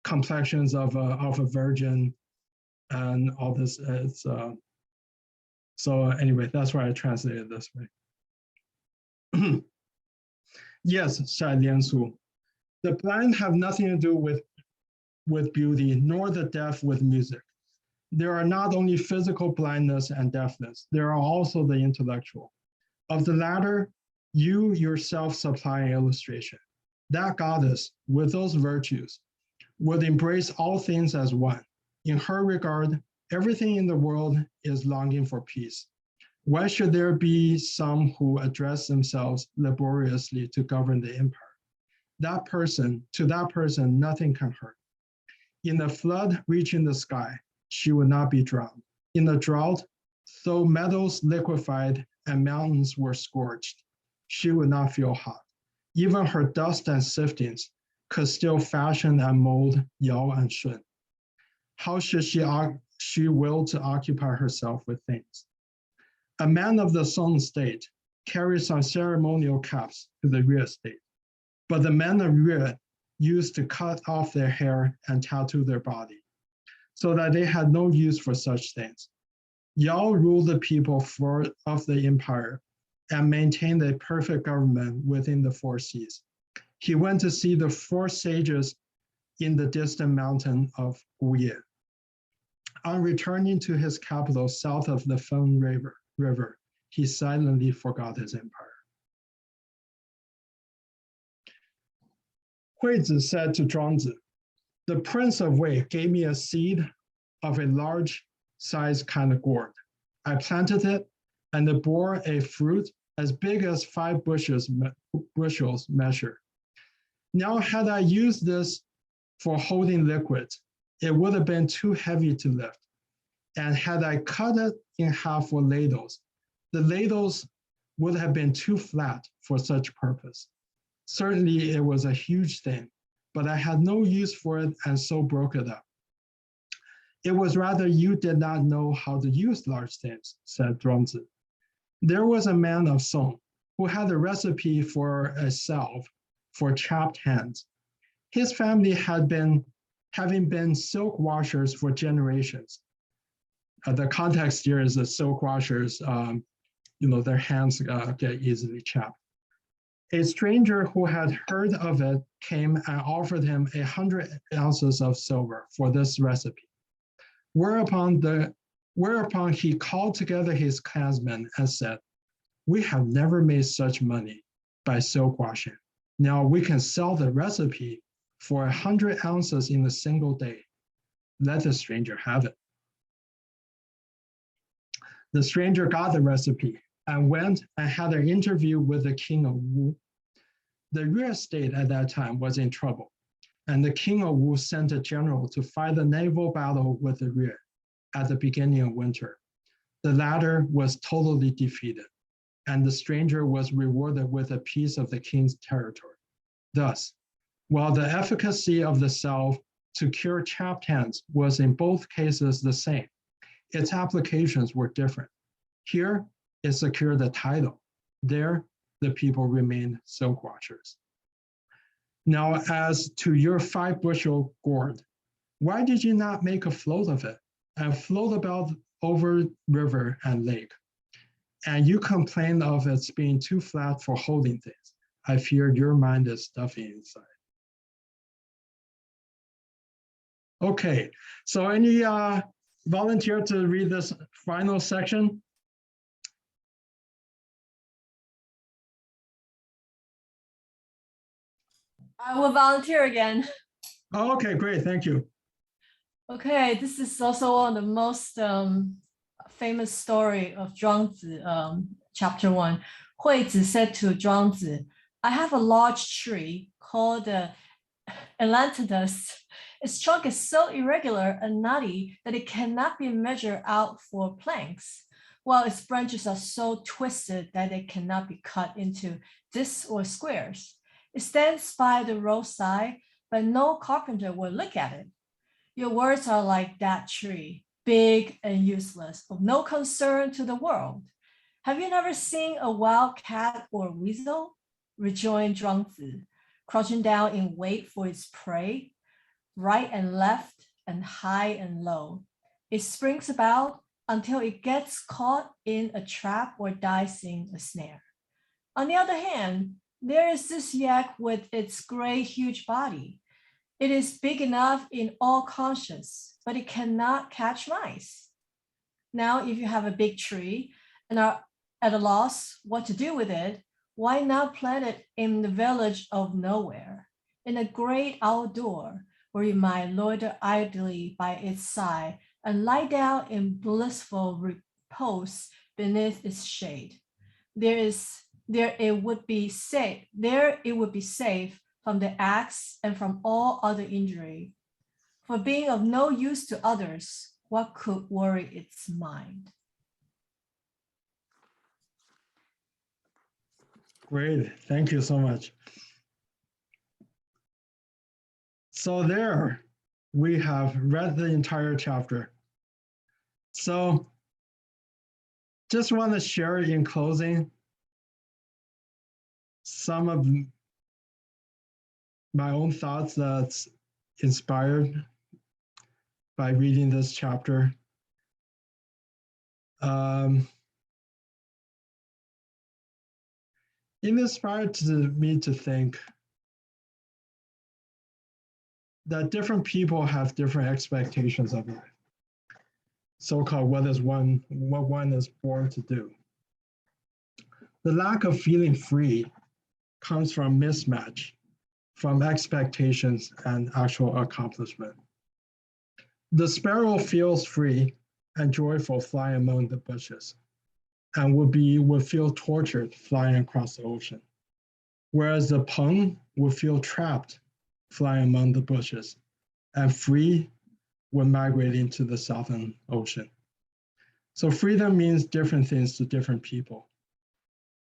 complexions of a virgin and all this. So anyway, that's why I translated it this way. Yes, said Liansu. The blind have nothing to do with beauty, nor the deaf with music. There are not only physical blindness and deafness, there are also the intellectual. Of the latter, you yourself supply an illustration. That goddess, with those virtues, would embrace all things as one. In her regard, everything in the world is longing for peace. Why should there be some who address themselves laboriously to govern the empire? To that person, nothing can hurt. In the flood reaching the sky, she would not be drowned. In the drought, though meadows liquefied and mountains were scorched, she would not feel hot. Even her dust and siftings could still fashion and mold Yao and Shun. How should she will to occupy herself with things? A man of the Song state carries some ceremonial caps to the Yue state, but the men of Yue used to cut off their hair and tattoo their body, so that they had no use for such things. Yao ruled the people of the empire and maintained a perfect government within the 4 seas. He went to see the 4 sages in the distant mountain of Guye. On returning to his capital south of the Feng River, he silently forgot his empire. Huizi said to Zhuangzi, the Prince of Wei gave me a seed of a large-sized kind of gourd. I planted it, and it bore a fruit as big as 5 bushels measure. Now, had I used this for holding liquids, it would have been too heavy to lift. And had I cut it in half for ladles, the ladles would have been too flat for such purpose. Certainly it was a huge thing, but I had no use for it and so broke it up. It was rather you did not know how to use large things, said Zhuangzi. There was a man of Song who had a recipe for a salve for chapped hands. His family had been having been silk washers for generations. The context here is that silk washers, their hands get easily chapped. A stranger who had heard of it came and offered him 100 ounces of silver for this recipe. Whereupon he called together his clansmen and said, "We have never made such money by silk washing. Now we can sell the recipe for 100 ounces in a single day. Let the stranger have it." The stranger got the recipe and went and had an interview with the king of Wu. The Yue state at that time was in trouble, and the king of Wu sent a general to fight a naval battle with the Yue at the beginning of winter. The latter was totally defeated, and the stranger was rewarded with a piece of the king's territory. Thus, while the efficacy of the salve to cure chapped hands was in both cases the same, its applications were different. Here, it secured the title. There, the people remained silk washers. Now, as to your 5-bushel gourd, why did you not make a float of it and float about over river and lake? And you complain of its being too flat for holding things. I fear your mind is stuffy inside. Okay, so any volunteer to read this final section? I will volunteer again. Oh, okay, great, thank you. Okay, this is also one of the most famous story of Zhuangzi, chapter 1. Huizi said to Zhuangzi, "I have a large tree called Elanthus. Its trunk is so irregular and knotty that it cannot be measured out for planks, while its branches are so twisted that they cannot be cut into discs or squares. It stands by the roadside, but no carpenter will look at it. Your words are like that tree, big and useless, of no concern to the world. Have you never seen a wild cat or weasel?" rejoined Zhuangzi, crouching down in wait for its prey, right and left and high and low. It springs about until it gets caught in a trap or dies in a snare. On the other hand, there is this yak with its great huge body. It is big enough in all conscience, but it cannot catch mice. Now, if you have a big tree and are at a loss what to do with it, why not plant it in the village of nowhere, in a great outdoor, where you might loiter idly by its side and lie down in blissful repose beneath its shade. There it would be safe from the axe and from all other injury. For being of no use to others, what could worry its mind?" Great, thank you so much. So there, we have read the entire chapter. So just want to share in closing some of my own thoughts that's inspired by reading this chapter. It inspired me to think that different people have different expectations of life, so-called what one is born to do. The lack of feeling free comes from mismatch, from expectations and actual accomplishment. The sparrow feels free and joyful flying among the bushes, and would feel tortured flying across the ocean, whereas the peng would feel trapped flying among the bushes and free when migrating to the Southern Ocean. So freedom means different things to different people.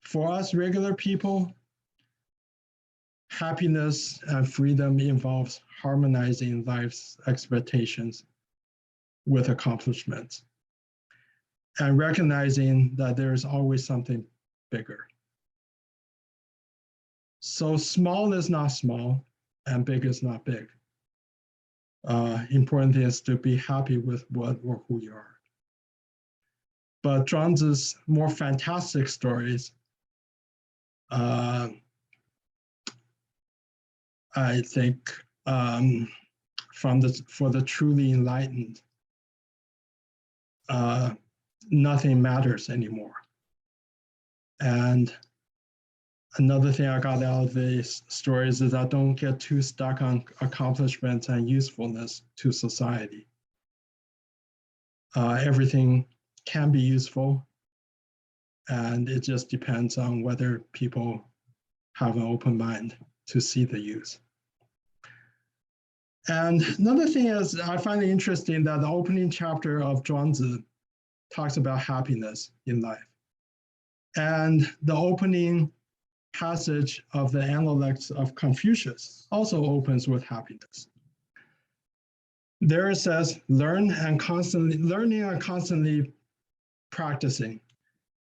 For us regular people, happiness and freedom involves harmonizing life's expectations with accomplishments and recognizing that there's always something bigger. So small is not small and big is not big. Important thing is to be happy with what or who you are. But Zhuangzi's more fantastic stories, I think, for the truly enlightened, nothing matters anymore. And another thing I got out of these stories is that don't get too stuck on accomplishments and usefulness to society. Everything can be useful, and it just depends on whether people have an open mind to see the use. And another thing is, I find it interesting that the opening chapter of Zhuangzi talks about happiness in life. And the opening passage of the Analects of Confucius also opens with happiness. There it says, learning and constantly practicing,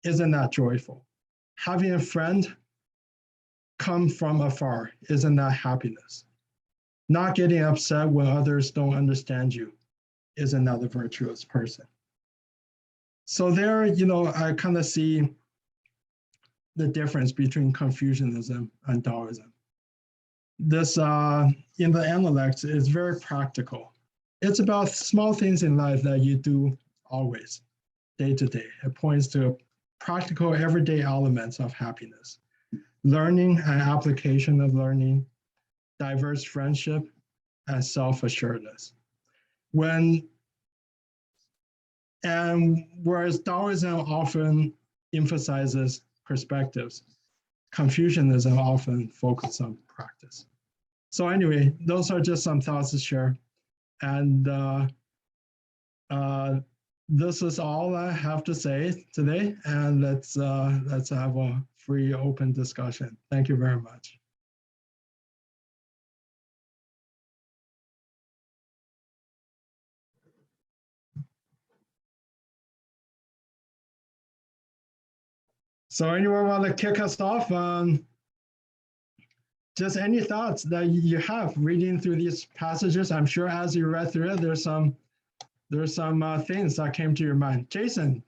isn't that joyful? Having a friend come from afar, isn't that happiness? Not getting upset when others don't understand you, isn't that a virtuous person? So there, I kind of see the difference between Confucianism and Taoism. This, in the Analects, is very practical. It's about small things in life that you do always, day to day. It points to practical everyday elements of happiness. Learning and application of learning, diverse friendship, and self-assuredness. Whereas Taoism often emphasizes perspectives, Confucianism often focuses on practice. So anyway, those are just some thoughts to share. And this is all I have to say today. And let's have a free, open discussion. Thank you very much. So anyone want to kick us off? Just any thoughts that you have reading through these passages? I'm sure as you read through it, there's some things that came to your mind. Jason.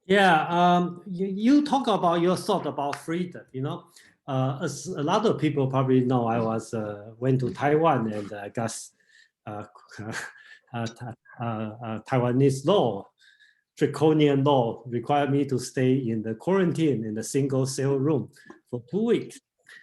Yeah, you talk about your thought about freedom. As a lot of people probably know, I went to Taiwan, and I guess Taiwanese law, draconian law, required me to stay in the quarantine in a single cell room for 2 weeks.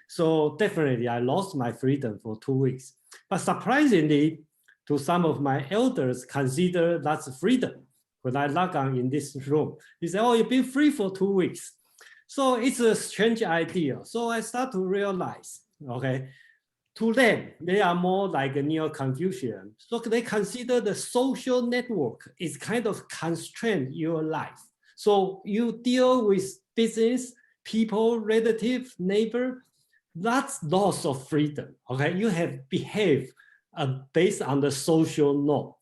So definitely I lost my freedom for 2 weeks. But surprisingly, to some of my elders, consider that's freedom. When I log on in this room, he said, oh, you've been free for 2 weeks. So it's a strange idea. So I start to realize, okay, to them, they are more like a neo-Confucian. So they consider the social network is kind of constrain your life. So you deal with business, people, relative, neighbor, that's loss of freedom, okay? You have behaved based on the social norm.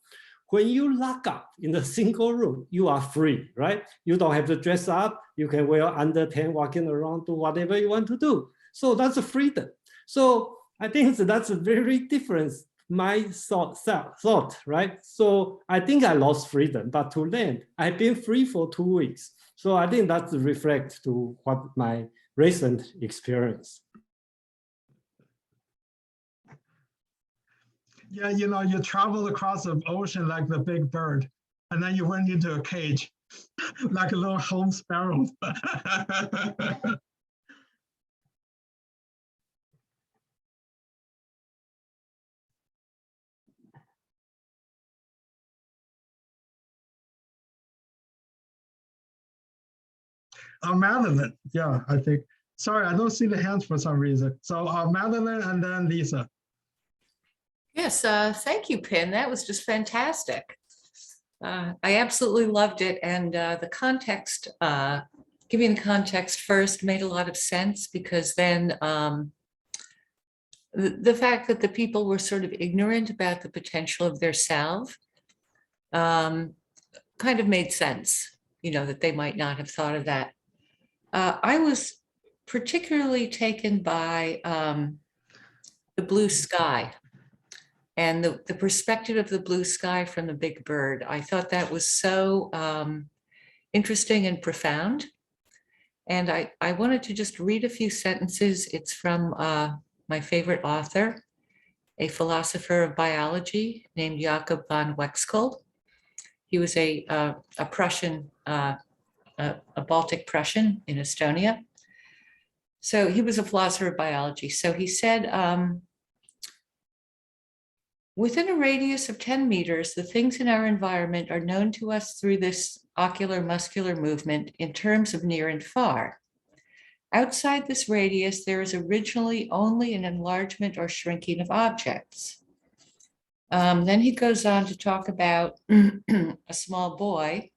When you lock up in a single room, you are free, right? You don't have to dress up. You can wear underpants, walking around, do whatever you want to do. So that's a freedom. So I think that's a very different my thought, right? So I think I lost freedom, but to them, I've been free for 2 weeks. So I think that reflects to what my recent experience. Yeah, you travel across the ocean like the big bird, and then you went into a cage like a little home sparrow. Madeline, yeah, I think. Sorry, I don't see the hands for some reason. So Madeline and then Lisa. Yes, thank you, Pin. That was just fantastic. I absolutely loved it. And the context, giving the context first made a lot of sense, because then the fact that the people were sort of ignorant about the potential of their salve kind of made sense, you know, that they might not have thought of that. I was particularly taken by the blue sky and the perspective of the blue sky from the big bird. I thought that was so interesting and profound. And I wanted to just read a few sentences. It's from my favorite author, a philosopher of biology named Jakob von Wexkull. He was a Prussian, a Baltic Prussian in Estonia. So he was a philosopher of biology. So he said, within a radius of 10 meters, the things in our environment are known to us through this ocular muscular movement in terms of near and far. Outside this radius, there is originally only an enlargement or shrinking of objects. Then he goes on to talk about a small boy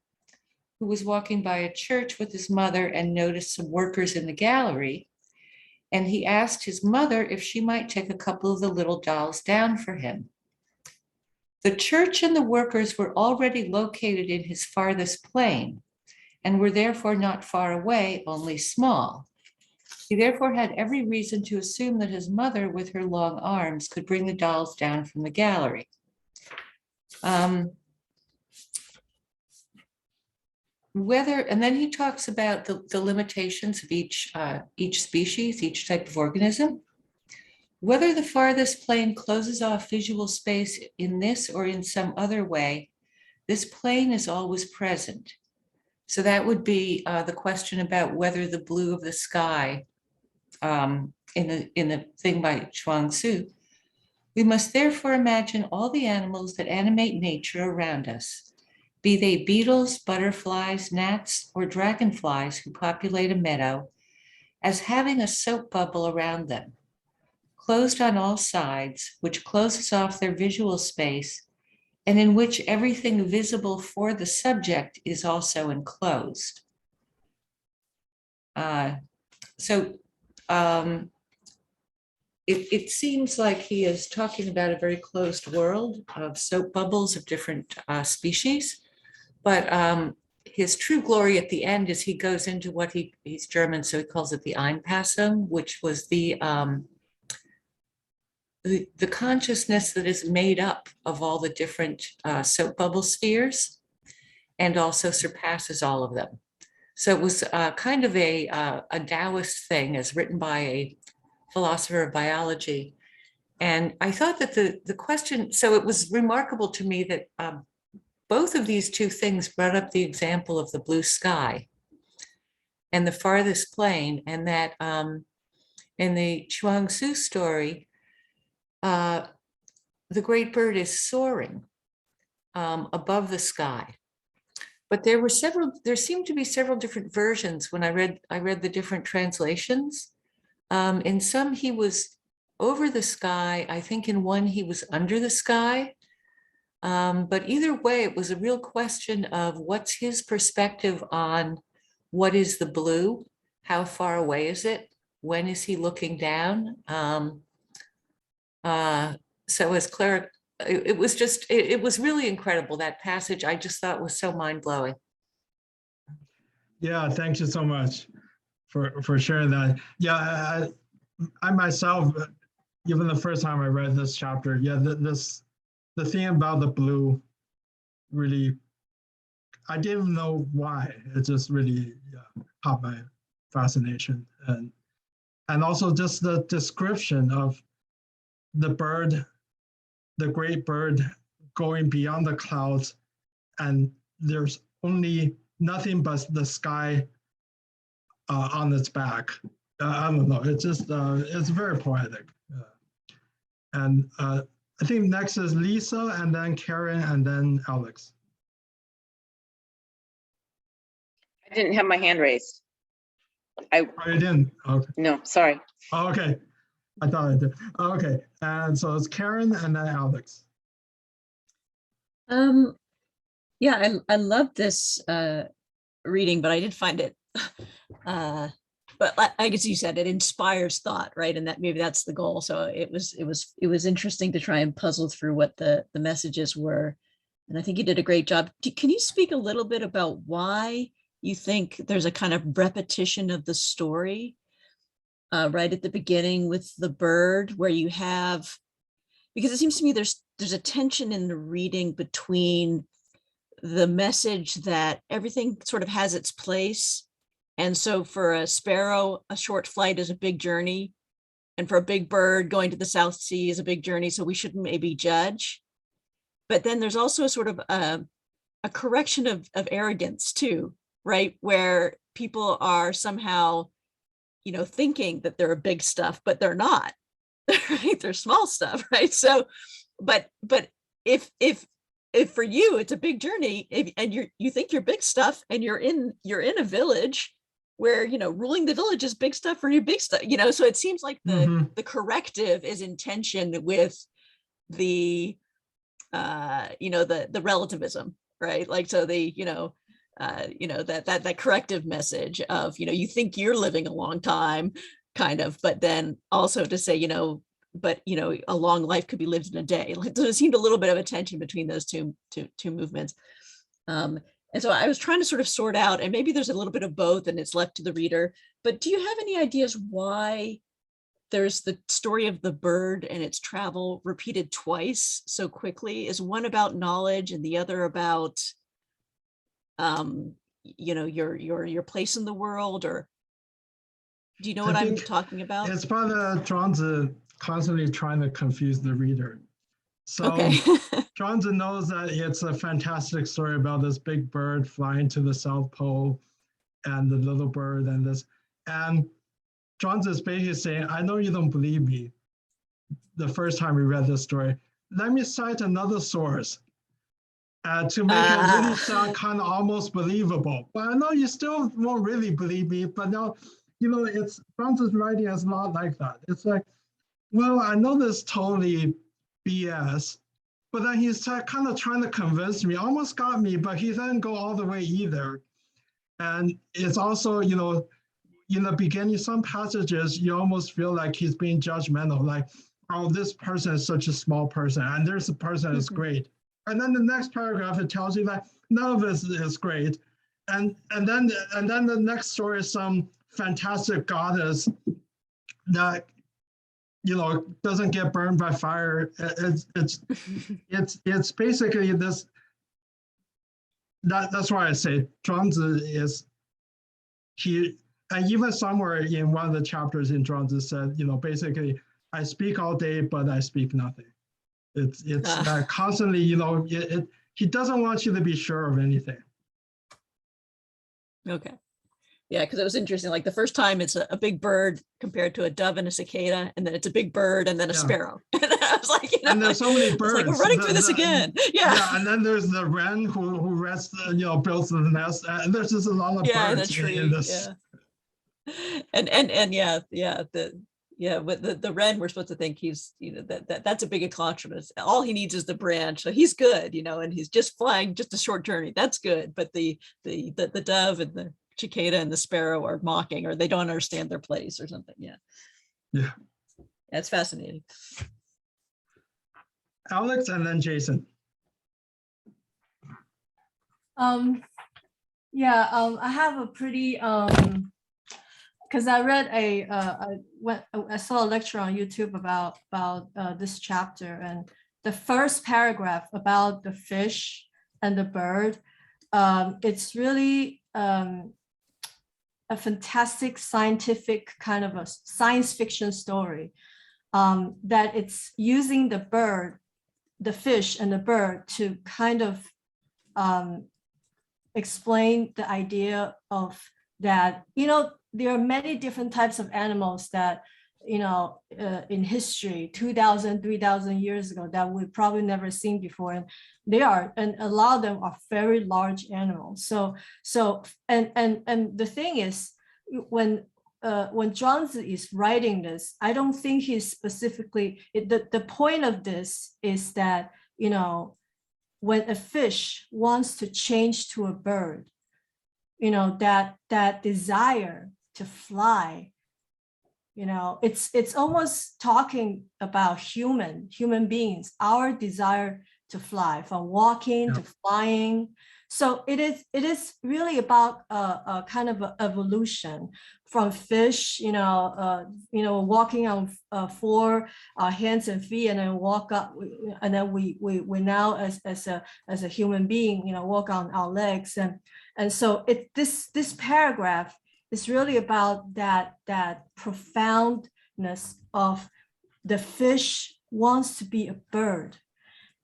who was walking by a church with his mother and noticed some workers in the gallery. And he asked his mother if she might take a couple of the little dolls down for him. The church and the workers were already located in his farthest plane and were therefore not far away, only small. He therefore had every reason to assume that his mother, with her long arms, could bring the dolls down from the gallery. And then he talks about the limitations of each species, each type of organism. Whether the farthest plane closes off visual space in this or in some other way, this plane is always present. So that would be the question about whether the blue of the sky in the thing by Chuang-tzu. We must therefore imagine all the animals that animate nature around us, be they beetles, butterflies, gnats, or dragonflies who populate a meadow, as having a soap bubble around them, closed on all sides, which closes off their visual space, and in which everything visible for the subject is also enclosed. It seems like he is talking about a very closed world of soap bubbles of different species, but his true glory at the end is he goes into what he's German, so he calls it the Einpassung, which was the consciousness that is made up of all the different soap bubble spheres and also surpasses all of them. So it was kind of a Taoist thing as written by a philosopher of biology. And I thought that the question, so it was remarkable to me that both of these two things brought up the example of the blue sky and the farthest plane, and that in the Chuang-tzu story, the great bird is soaring above the sky. But there seemed to be several different versions when I read the different translations. In some, he was over the sky. I think in one, he was under the sky. But either way, it was a real question of what's his perspective on what is the blue? How far away is it? When is he looking down? So as Clara, it was really incredible, that passage. I just thought was so mind-blowing. Yeah, thank you so much for sharing that. Yeah, I myself, even the first time I read this chapter, yeah, the thing about the blue really, I didn't know why. It just really caught my fascination, and also just the description of the bird, the great bird going beyond the clouds, and there's only nothing but the sky on its back. I don't know, it's just, it's very poetic. And I think next is Lisa, and then Karen, and then Alex. I didn't have my hand raised. Oh, you didn't? Okay. No, sorry. Oh, okay. I thought I did. Okay, and so it's Karen and then Alex. Yeah, I love this reading, but I did find it, but I guess you said it inspires thought, right? And that maybe that's the goal. So it was interesting to try and puzzle through what the messages were. And I think you did a great job. Can you speak a little bit about why you think there's a kind of repetition of the story right at the beginning with the bird, where you have, because it seems to me there's a tension in the reading between the message that everything sort of has its place. And so for a sparrow, a short flight is a big journey. And for a big bird, going to the South Sea is a big journey. So we shouldn't maybe judge. But then there's also a sort of a correction of arrogance too, right? Where people are somehow, thinking that they're a big stuff, but they're not, right? They're small stuff, right? So, but if for you it's a big journey, and you think you're big stuff, and you're in a village where ruling the village is big stuff for you, big stuff, so it seems like the corrective is in tension with the the relativism, right? Like, so that corrective message of you think you're living a long time, kind of, but then also to say but a long life could be lived in a day. Like, so it seemed a little bit of a tension between those two movements. And so I was trying to sort of sort out, and maybe there's a little bit of both and it's left to the reader, but do you have any ideas why there's the story of the bird and its travel repeated twice so quickly? Is one about knowledge and the other about your place in the world? Or do you know what I'm talking about? It's about Zhuangzi constantly trying to confuse the reader. So okay. Chuang-tzu knows that it's a fantastic story about this big bird flying to the South Pole and the little bird and this. And Chuang-tzu is basically saying, I know you don't believe me the first time we read this story. Let me cite another source to make it really sound kind of almost believable. But I know you still won't really believe me, but now, it's Chuang-tzu's writing is not like that. It's like, well, I know this totally BS, but then he's kind of trying to convince me, almost got me, but he didn't go all the way either. And it's also, in the beginning, some passages, you almost feel like he's being judgmental, like, oh, this person is such a small person, and there's a person that's great. And then the next paragraph, it tells you that none of this is great. And then the next story is some fantastic goddess that doesn't get burned by fire. It's basically this. That's why I say Zhuangzi is and even somewhere in one of the chapters in Zhuangzi said, basically, I speak all day, but I speak nothing. It's constantly, he doesn't want you to be sure of anything. Okay. Yeah, because it was interesting. Like the first time it's a big bird compared to a dove and a cicada, and then it's a big bird and then a sparrow. And I was like, and there's so many birds. Like, we're running through this again. Yeah. And then there's the wren who rests, builds the nest. And there's just a lot of birds in this. Yeah. With the wren, we're supposed to think he's, that's a big accomplishment. All he needs is the branch, so he's good, and he's just flying just a short journey. That's good. But the dove and the cicada and the sparrow are mocking, or they don't understand their place or something. Yeah, it's fascinating. Alex and then Jason. I have a pretty because I read I saw a lecture on YouTube about this chapter, and the first paragraph about the fish and the bird, it's really a fantastic scientific kind of a science fiction story, that it's using the fish and the bird to kind of explain the idea of that, there are many different types of animals that, in history, 2,000, 3,000 years ago, that we've probably never seen before. And and a lot of them are very large animals. And the thing is, when Zhuangzi is writing this, I don't think he's specifically, the point of this is that, when a fish wants to change to a bird, you know, that desire to fly, you know, it's almost talking about human beings, our desire to fly, from walking to flying. So it is really about a kind of a evolution from fish, you know, walking on four hands and feet, and then walk up, and then we now as a human being, you know, walk on our legs, and so this paragraph is really about that profoundness of the fish wants to be a bird.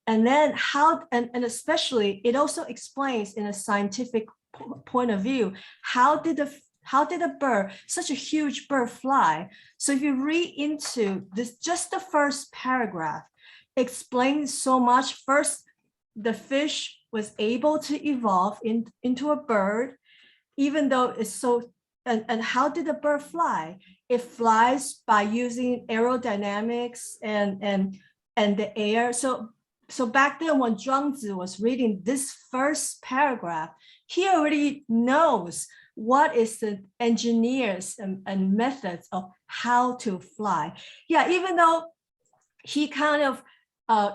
And then how, and especially it also explains in a scientific point of view, how did a bird, such a huge bird, fly? So if you read into this, just the first paragraph explains so much. First, the fish was able to evolve into a bird, even though it's so, and how did the bird fly? It flies by using aerodynamics and the air. So back then when Zhuangzi was reading this first paragraph, he already knows what is the engineers and methods of how to fly. Yeah, even though he kind of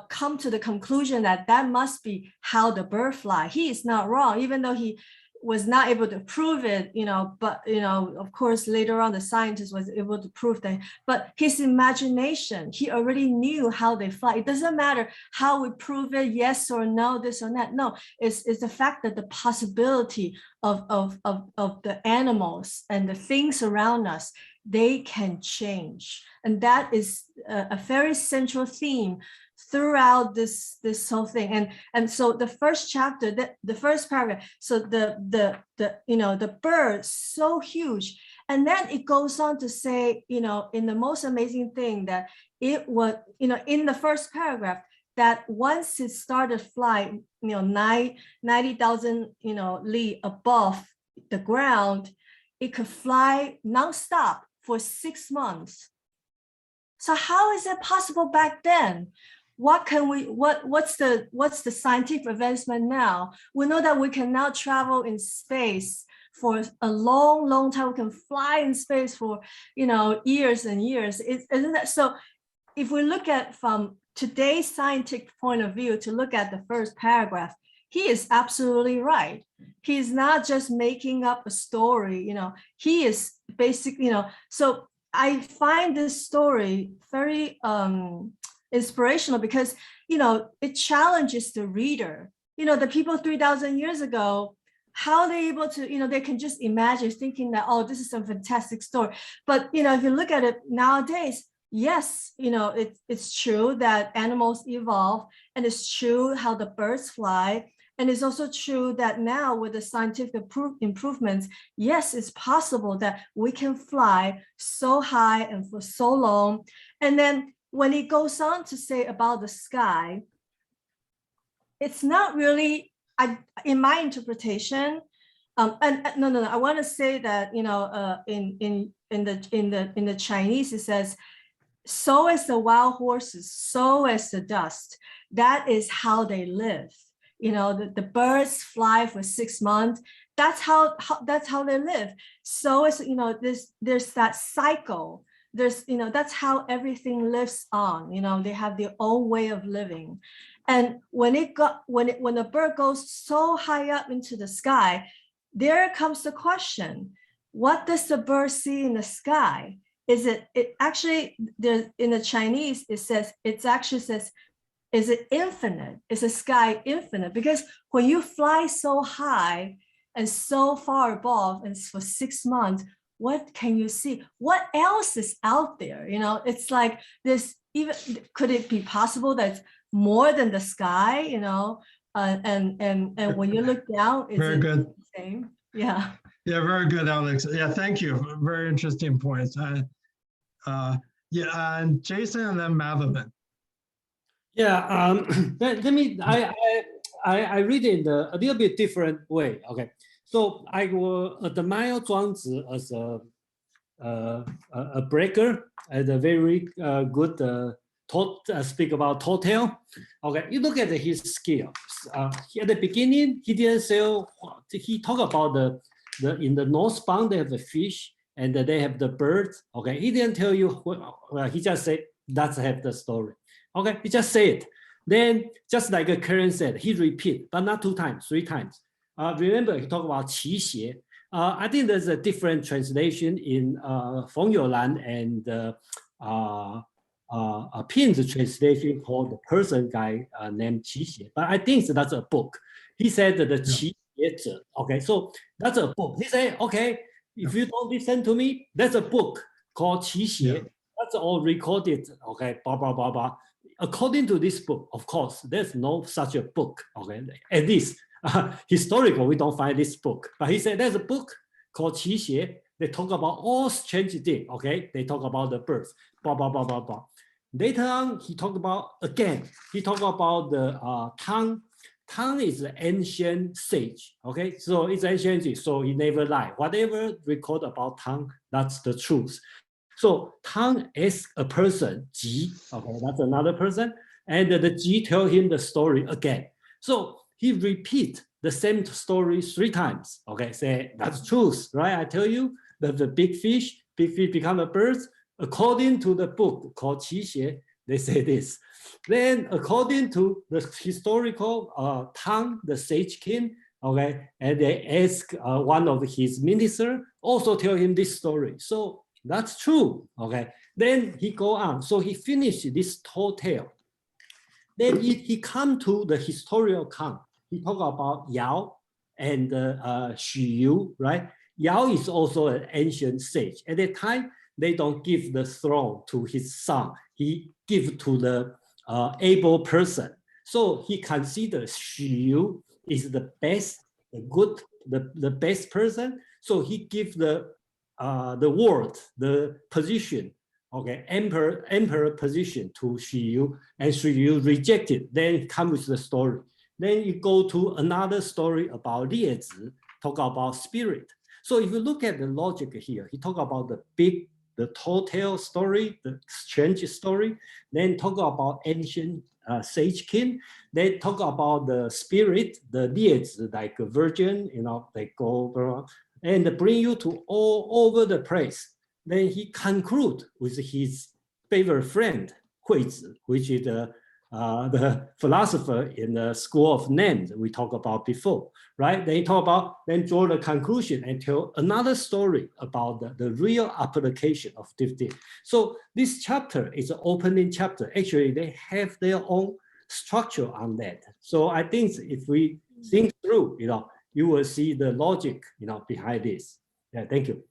come to the conclusion that that must be how the bird fly, he is not wrong, even though he was not able to prove it, you know, but, you know, of course, later on the scientist was able to prove that, but his imagination, he already knew how they fly. It doesn't matter how we prove it, yes or no, this or that. No, it's the fact that the possibility of the animals and the things around us, they can change. And that is a very central theme throughout this whole thing. And so the first chapter, the first paragraph, so the you know, the bird so huge, and then it goes on to say, you know, in the most amazing thing, that it was, you know, in the first paragraph, that once it started flying, you know, 90,000 you know li above the ground, it could fly nonstop for 6 months. So how is it possible back then? What can we, what's the scientific advancement now? We know that we can now travel in space for a long time. We can fly in space for, you know, years and years. Isn't that so? If we look at from today's scientific point of view, to look at the first paragraph, he is absolutely right. He's not just making up a story, you know, he is basically, you know, so I find this story very inspirational, because, you know, it challenges the reader. You know, the people 3,000 years ago, how they able to, you know, they can just imagine thinking that, oh, this is a fantastic story. But, you know, if you look at it nowadays, yes, you know, it's true that animals evolve, and it's true how the birds fly. And it's also true that now with the scientific improvements, yes, it's possible that we can fly so high and for so long. And then when he goes on to say about the sky, it's not really, in my interpretation, and no, I want to say that, you know, in the Chinese, it says, so as the wild horses, so as the dust. That is how they live. You know, the birds fly for 6 months. That's how they live. So as, you know, there's that cycle. There's, you know, that's how everything lives on. You know, they have their own way of living. And when the bird goes so high up into the sky, there comes the question: what does the bird see in the sky? Is it actually, there in the Chinese, it actually says, is it infinite? Is the sky infinite? Because when you fly so high and so far above, and for 6 months, what can you see? What else is out there? You know, it's like this. Even could it be possible that it's more than the sky? You know, and when you look down, is Very it good. the same? Yeah. Yeah, very good, Alex. Yeah, thank you. Very interesting points. Yeah, and Jason and then Madeline. Yeah, let me, I read it in a little bit different way. Okay, so I will admire Zhuangzi as a breaker, as a very good speak about total. Okay, you look at his skills. At the beginning, he didn't say. He talked about the in the north bound they have the fish and they have the birds. Okay, he didn't tell you. Well, he just said that's have the story. Okay, he just said it. Then just like Karen said, he repeat, but not 2 times, 3 times. Remember, he talked about 骑鞋. I think there's a different translation in Feng Youlan and Pin's translation called the person guy named 骑鞋. But I think that's a book. He said that the 骑鞋者. Okay, so that's a book. He said, okay, if you don't listen to me, there's a book called 骑鞋. That's all recorded. Okay, blah, blah, blah, blah. According to this book, of course, there's no such a book. Okay, at least historical, we don't find this book. But he said there's a book called 骑鞋. They talk about all strange things. Okay, they talk about the birds. Blah blah blah blah blah. Later on, he talked about He talked about the Tang. Tang is an ancient sage. Okay, so it's ancient, so he never lied. Whatever record about Tang, that's the truth. So Tang is a person, Ji, okay, that's another person, and the Ji tell him the story again. So he repeat the same story 3 times. Okay, say that's truth, right? I tell you that the big fish become a bird. According to the book called 骑鞋, they say this. Then according to the historical Tang, the sage king, okay, and they ask one of his ministers, also tell him this story. So that's true, okay. Then he go on. So he finished this whole tale. Then he come to the historical account. He talk about Yao and Xu Yu, right? Yao is also an ancient sage. At that time, they don't give the throne to his son. He give to the able person. So he considers Xu Yu is the best, the best person. So he give the word, the position, okay, emperor position to Xu Yu, and Xu Yu rejected. Then come with the story. Then you go to another story about Liezi, talk about spirit. So if you look at the logic here, he talk about the total story, the strange story, then talk about ancient sage king, then talk about the spirit, the Liezi, like a virgin, they go and bring you to all over the place. Then he conclude with his favorite friend, Huizi, which is the philosopher in the school of names we talked about before, right? They talk about, then draw the conclusion and tell another story about the real application of different. So this chapter is an opening chapter. Actually, they have their own structure on that. So I think if we think through, you will see the logic, behind this. Yeah, thank you.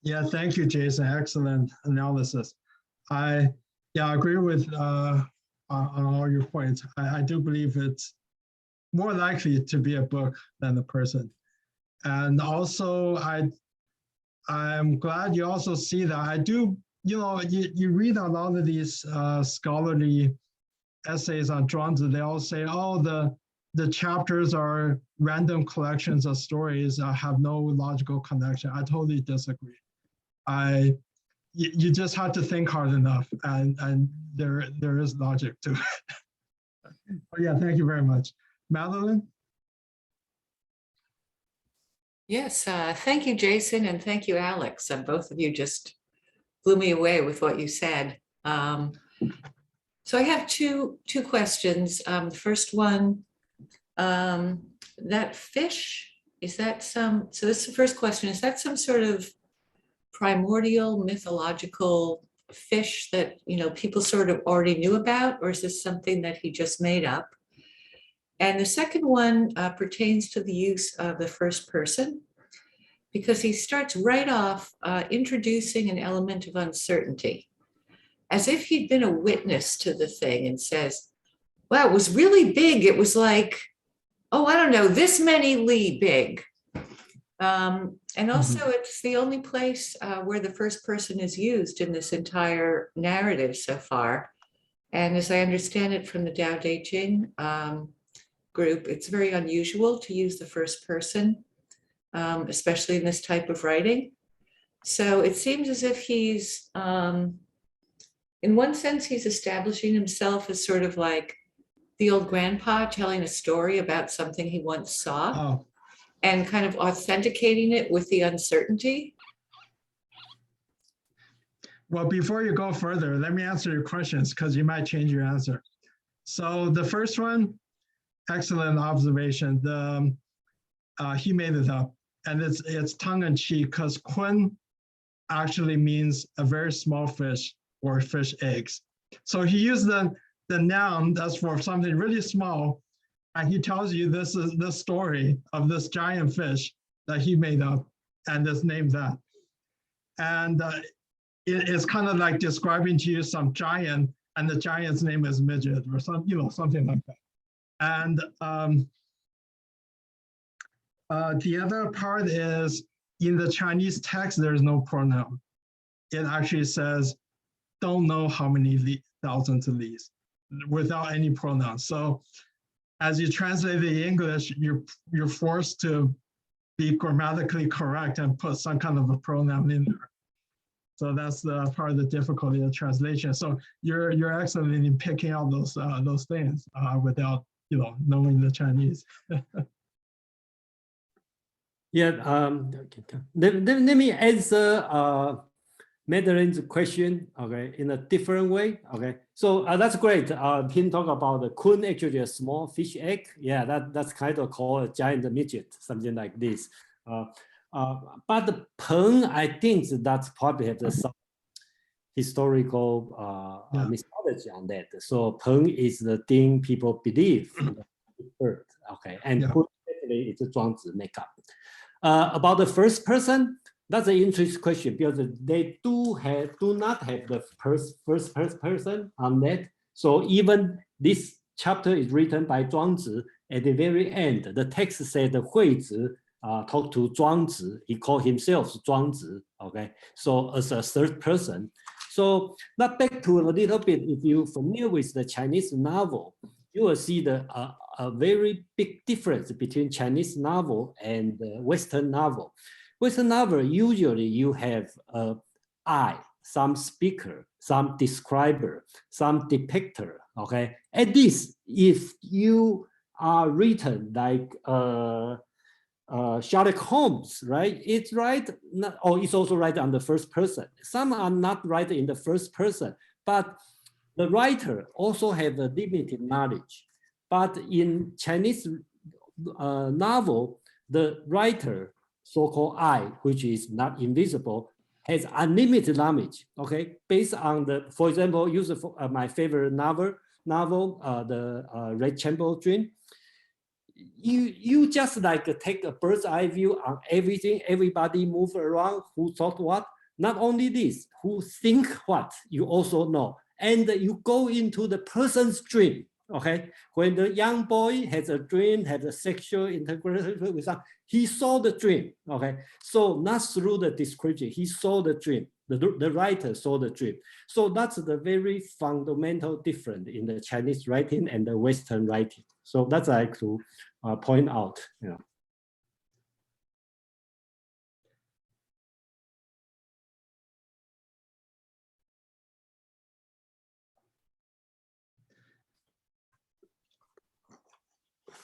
Yeah, thank you, Jason. Excellent analysis. I agree with on all your points. I do believe it's more likely to be a book than a person. And also, I'm glad you also see that. I do, you read a lot of these scholarly essays on Zhuangzi, they all say, oh, the chapters are random collections of stories have no logical connection. I totally disagree. You just have to think hard enough, and there is logic to it. Oh yeah, thank you very much. Madeline? Yes, thank you, Jason, and thank you, Alex. Both of you just blew me away with what you said. So I have two questions. The first one, that fish, is that so this is the first question, is that some sort of primordial mythological fish that people sort of already knew about, or is this something that he just made up? And the second one pertains to the use of the first person, because he starts right off introducing an element of uncertainty, as if he'd been a witness to the thing, and says, wow, it was really big. It was like, oh, I don't know, this many li big. And also it's the only place where the first person is used in this entire narrative so far. And as I understand it from the Tao Te Ching group, it's very unusual to use the first person, especially in this type of writing. So it seems as if he's in one sense, he's establishing himself as sort of like the old grandpa telling a story about something he once saw Oh, and kind of authenticating it with the uncertainty. well, before you go further, let me answer your questions because you might change your answer. So the first one, excellent observation. He made it up, and it's tongue in cheek because kun actually means a very small fish or fish eggs. So he used the noun that's for something really small, and he tells you this is the story of this giant fish that he made up, and it's named that. And it's kind of like describing to you some giant, and the giant's name is midget or something like that. And the other part is in the Chinese text, there's no pronoun. It actually says, don't know how many thousands of these without any pronouns. So as you translate the English, you're forced to be grammatically correct and put some kind of a pronoun in there. So that's the part of the difficulty of translation. So you're excellent in picking out those things without knowing the Chinese. Yeah, let me answer Madeline's question, okay, in a different way, okay. So that's great. Tim talk about the kun, actually a small fish egg. Yeah, that's kind of called a giant midget, something like this. But the peng, I think that's probably has some historical mythology on that. So peng is the thing people believe in the bird, okay, and kun actually is a Zhuangzi makeup. About the first person, that's an interesting question because they do not have the first person on that. So even this chapter is written by Zhuangzi. At the very end, the text said Huizi talked to Zhuangzi. He called himself Zhuangzi. Okay, so as a third person. So now back to a little bit. If you're familiar with the Chinese novel, you will see a very big difference between Chinese novel and Western novel. Western novel, usually you have I, some speaker, some describer, some depictor, okay? At least if you are written like Sherlock Holmes, right? It's right, it's also right on the first person. Some are not right in the first person, but the writer also have a limited knowledge. But in Chinese novel, the writer, so-called I, which is not invisible, has unlimited knowledge, okay? Based on for example, use my favorite novel, the Red Chamber Dream. You just like take a bird's eye view on everything, everybody move around, who thought what. Not only this, who think what, you also know. And you go into the person's dream, okay? When the young boy has a dream, has a sexual integration with someone, he saw the dream, okay? So not through the description, he saw the dream. The writer saw the dream. So that's the very fundamental difference in the Chinese writing and the Western writing. So that's I like to point out,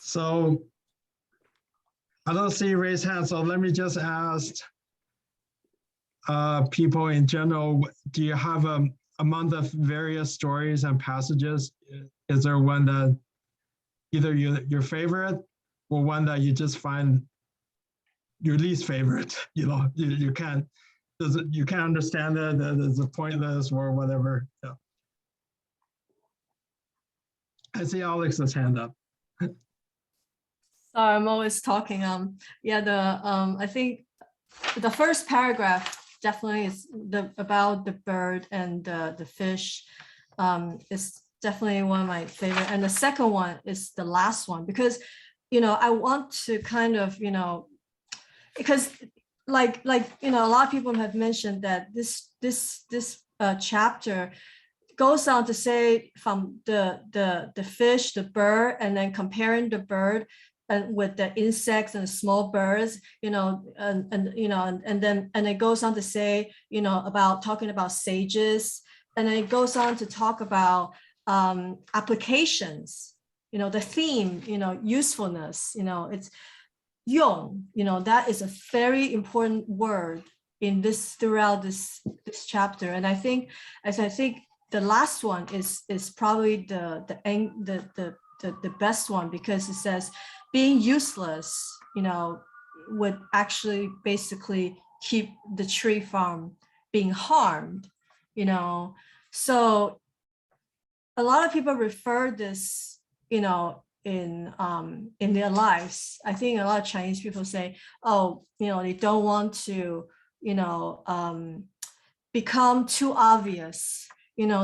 So I don't see raised hands, so let me just ask people in general, do you have among the various stories and passages, is there one that either your favorite or one that you just find your least favorite? You can't understand it, that it's pointless or whatever. Yeah. I see Alex's hand up. Sorry, I'm always talking. I think the first paragraph definitely is about the bird and the fish. Is definitely one of my favorite. And the second one is the last one because, I want to kind of, because like a lot of people have mentioned that this chapter goes on to say from the fish, the bird, and then comparing the bird and with the insects and small birds, and then it goes on to say, about talking about sages and it goes on to talk about applications, the theme, usefulness, it's 用, that is a very important word in throughout this chapter. And I think the last one is probably the best one, because it says being useless, would actually basically keep the tree from being harmed, So a lot of people refer this, in their lives. I think a lot of Chinese people say, oh, they don't want to, become too obvious,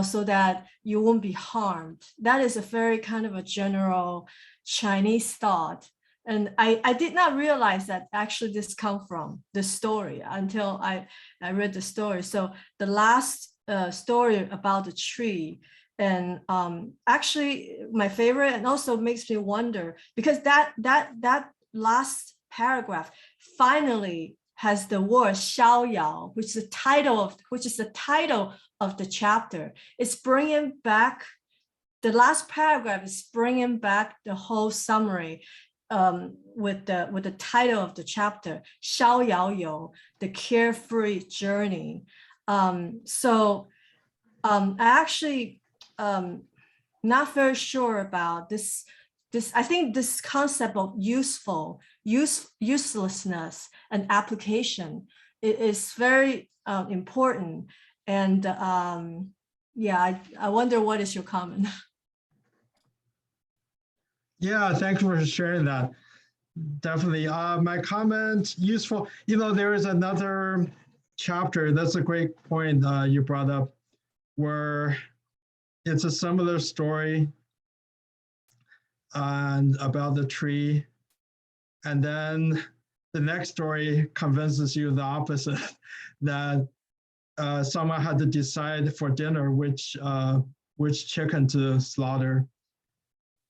so that you won't be harmed. That is a very kind of a general Chinese thought. And I did not realize that actually this comes from the story until I read the story. So the last story about the tree, and actually my favorite, and also makes me wonder, because that last paragraph finally has the word 逍遥, which is the title of the chapter. It's bringing back, the last paragraph is bringing back the whole summary with the title of the chapter, 逍遥游, the carefree journey. So I actually not very sure about this. I think this concept of uselessness and application is very important. And yeah, I wonder what is your comment? Yeah, thanks for sharing that. Definitely. My comment, useful. There is another chapter, that's a great point you brought up, where it's a similar story and about the tree. And then the next story convinces you the opposite, that someone had to decide for dinner which chicken to slaughter.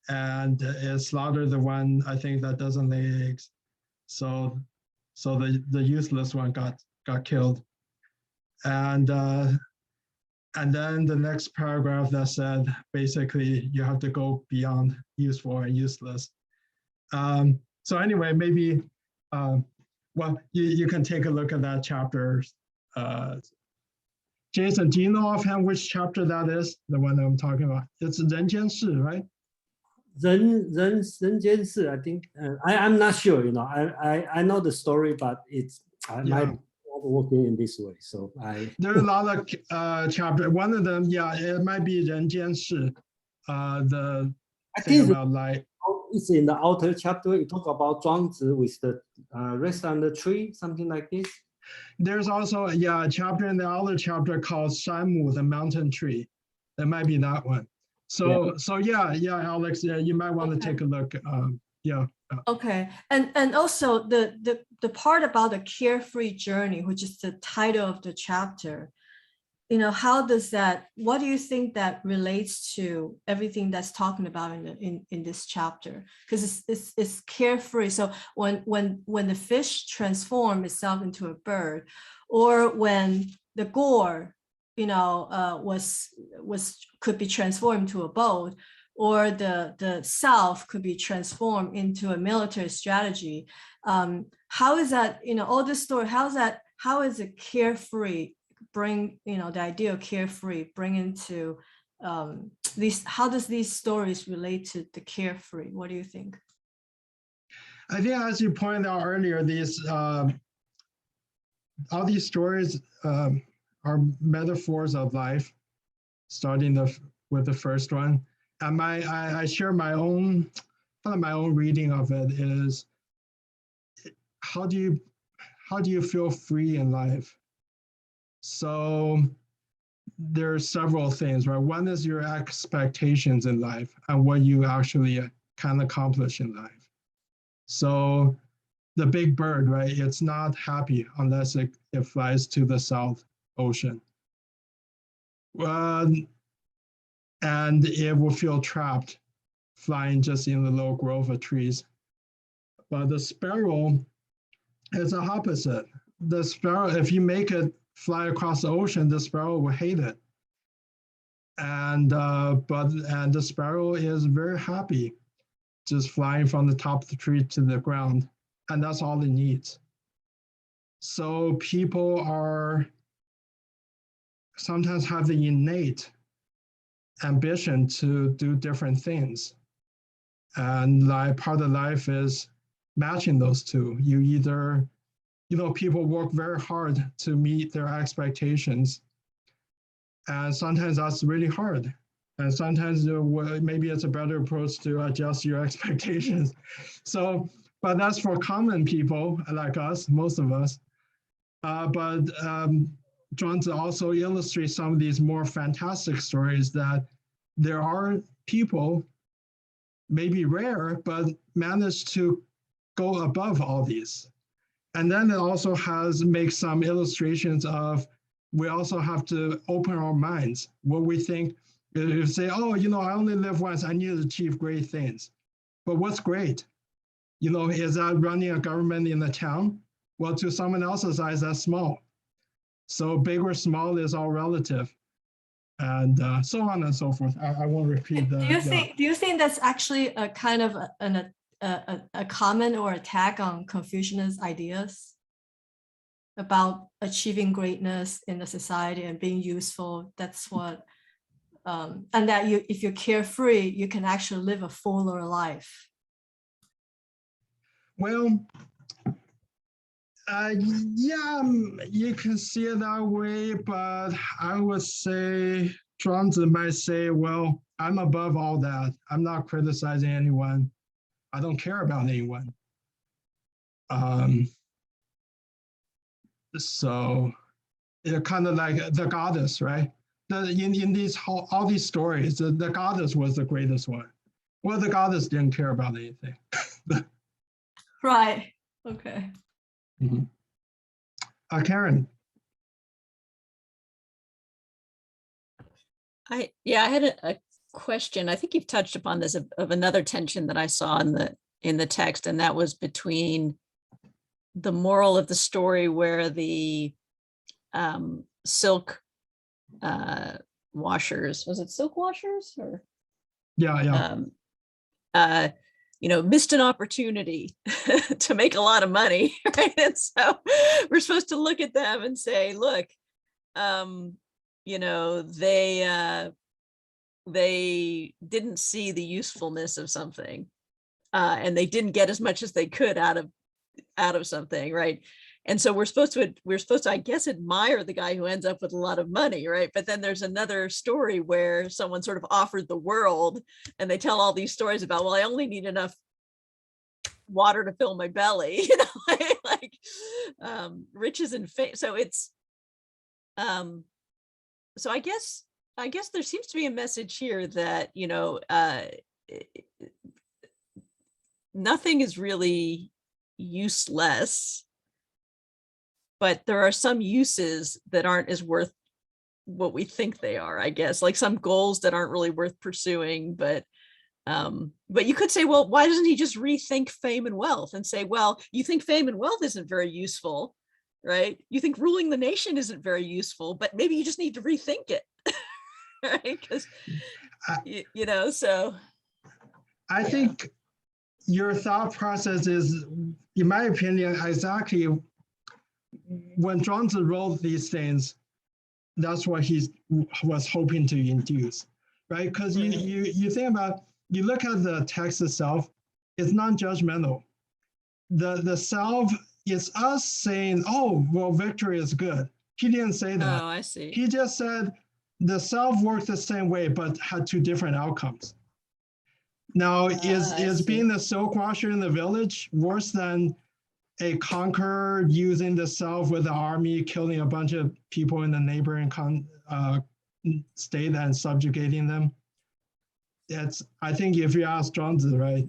And it slaughtered the one, I think, that doesn't lay eggs. So the useless one got killed. And then the next paragraph that said, basically, you have to go beyond useful and useless. So anyway, maybe, well, you can take a look at that chapter. Jason, do you know offhand which chapter that is? The one that I'm talking about? It's 人间世, right? 人间世, I think. I'm not sure. I know the story, but I might not working in this way. So there are a lot of chapters. One of them, yeah, it might be 人间世. The thing about light. It's in the outer chapter. You talk about Zhuangzi with the rest on the tree, something like this. There's also a chapter in the outer chapter called 山木, the mountain tree. That might be that one. So yeah, Alex, you might want to take a look. Okay, and also the part about the carefree journey, which is the title of the chapter, how does that, what do you think that relates to everything that's talking about in this chapter? Because it's carefree. So when the fish transform itself into a bird, or when the gourd could be transformed to a boat, or the South could be transformed into a military strategy. How is that, all this story, how is it carefree, bring, the idea of carefree, bring into how does these stories relate to the carefree? What do you think? I think, as you pointed out earlier, all these stories are metaphors of life, starting with the first one. And I share my own reading of it is, how do you feel free in life? So there are several things, right? One is your expectations in life and what you actually can accomplish in life. So the big bird, right? It's not happy unless it flies to the South Ocean. And it will feel trapped flying just in the low grove of trees. But the sparrow is the opposite. The sparrow, if you make it fly across the ocean, the sparrow will hate it. And and the sparrow is very happy, just flying from the top of the tree to the ground, and that's all it needs. So people are sometimes have the innate ambition to do different things, and like part of life is matching those two. You either, people work very hard to meet their expectations, and sometimes that's really hard. And sometimes maybe it's a better approach to adjust your expectations. So, but that's for common people like us, most of us. But Zhuangzi also illustrates some of these more fantastic stories that there are people, maybe rare, but manage to go above all these. And then it also makes some illustrations of, we also have to open our minds. What we think, if you say, oh, I only live once, I need to achieve great things. But what's great? Is that running a government in the town? Well, to someone else's eyes, that's small. So big or small is all relative, and so on and so forth. I won't repeat Do you think that's actually a kind of a comment or attack on Confucianist ideas about achieving greatness in the society and being useful? That's what, and that if you're carefree, you can actually live a fuller life. Well, yeah, you can see it that way, but I would say Zhuangzi might say, well, I'm above all that. I'm not criticizing anyone. I don't care about anyone. So it's kind of like the goddess, right? In these all these stories, the goddess was the greatest one. Well, the goddess didn't care about anything. Right. Okay. Mm-hmm. Karen. I had a question. I think you've touched upon this of another tension that I saw in the text, and that was between the moral of the story where the silk washers, was it silk washers or missed an opportunity to make a lot of money, right? And so we're supposed to look at them and say, look, they didn't see the usefulness of something, and they didn't get as much as they could out of something, right? And so we're supposed to, I guess, admire the guy who ends up with a lot of money, right? But then there's another story where someone sort of offered the world, and they tell all these stories about, well, I only need enough water to fill my belly, like riches and fame. So it's, so I guess there seems to be a message here that, nothing is really useless, but there are some uses that aren't as worth what we think they are, I guess, like some goals that aren't really worth pursuing. But you could say, well, why doesn't he just rethink fame and wealth and say, well, you think fame and wealth isn't very useful, right? You think ruling the nation isn't very useful, but maybe you just need to rethink it, right? Because, so. I think your thought process is, in my opinion, exactly when Zhuangzi wrote these things, that's what he was hoping to induce, right? Because you think about, you look at the text itself, it's non-judgmental. The self is us saying, oh, well, victory is good. He didn't say that. Oh, I see. He just said the self worked the same way, but had two different outcomes. Now, is being the silk washer in the village worse than a conqueror using the self with the army, killing a bunch of people in the neighboring state and subjugating them? I think if you ask Zhuangzi, right,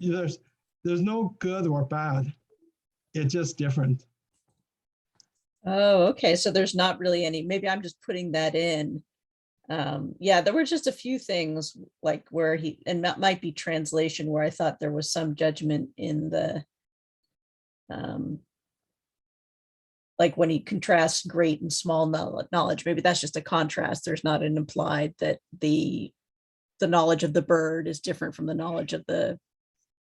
there's no good or bad. It's just different. Oh, okay. So there's not really any, maybe I'm just putting that in. There were just a few things like where and that might be translation, where I thought there was some judgment in the, like when he contrasts great and small knowledge, maybe that's just a contrast. There's not an implied that the knowledge of the bird is different from the knowledge of the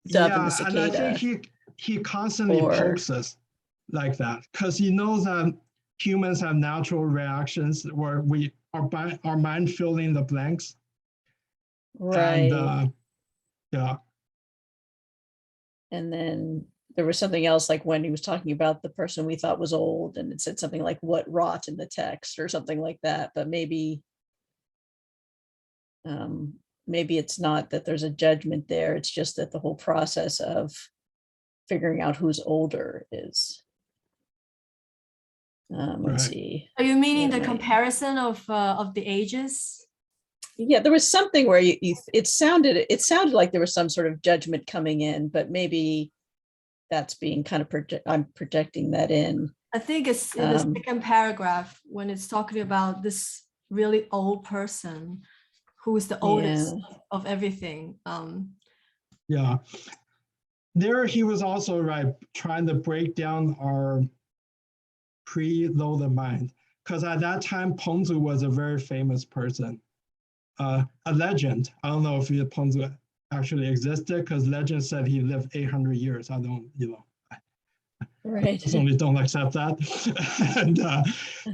dove and the cicada. And I think he constantly pokes us like that because he knows that humans have natural reactions where our mind fill in the blanks. Right. And, yeah. And then there was something else, like when he was talking about the person we thought was old, and it said something like "what rot" in the text or something like that. But maybe it's not that there's a judgment there. It's just that the whole process of figuring out who's older is. Let's see. Are you meaning the Right. comparison of the ages? Yeah, there was something where it sounded like there was some sort of judgment coming in, but maybe that's being kind of I'm projecting that in. I think it's in the second paragraph when it's talking about this really old person who is the oldest of everything. Yeah. There he was also trying to break down our preloaded mind, because at that time Peng-tzu was a very famous person, a legend. I don't know if Peng-tzu actually existed, because legend said he lived 800 years. I don't, Right. certainly don't accept that.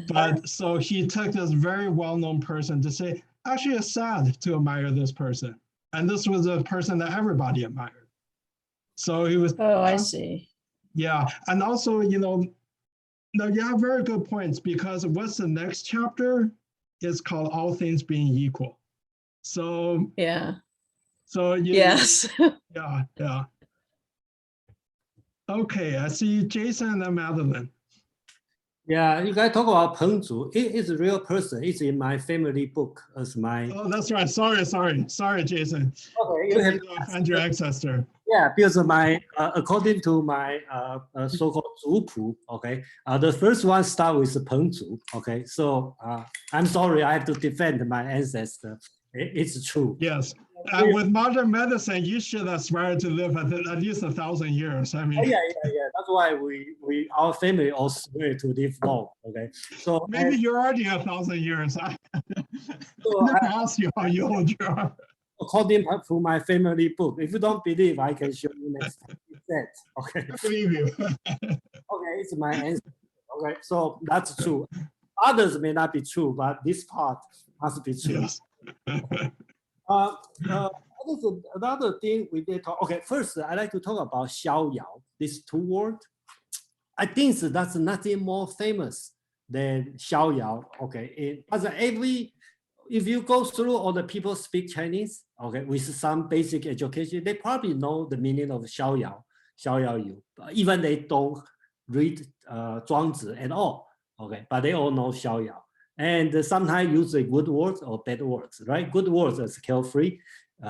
But so he took this very well-known person to say, actually it's sad to admire this person, and this was a person that everybody admired. So he was. Oh, I see. Yeah, and also no, you have very good points, because what's the next chapter is called All Things Being Equal. So yeah. So yes. Yeah. Okay, I see Jason and Madeline. Yeah, you guys talk about Peng-tzu. It is a real person. It's in my family book as my. Oh, that's right. Sorry, Jason. Okay, you have find your ancestor. Yeah, because according to my so-called Zhu, okay, the first one start with Peng-tzu. Okay, so I'm sorry, I have to defend my ancestor. It's true. Yes. With modern medicine, you should aspire to live at least 1,000 years. I mean, yeah. That's why our family all swear to live long. Okay, so maybe you're already 1,000 years. I never asked you how old you are. According to my family book, if you don't believe, I can show you next time. Okay. I believe you. Okay, it's my answer. Okay, so that's true. Others may not be true, but this part must be true. Yes. Another thing we did talk. Okay, first I like to talk about Xiao Yao. These two words. I think that's nothing more famous than Xiao Yao. Okay, if you go through all the people speak Chinese, okay, with some basic education, they probably know the meaning of Xiao Yao Yu. Even they don't read Zhuangzi at all. Okay, but they all know Xiao Yao. And sometimes use the good words or bad words, right? Good words is carefree,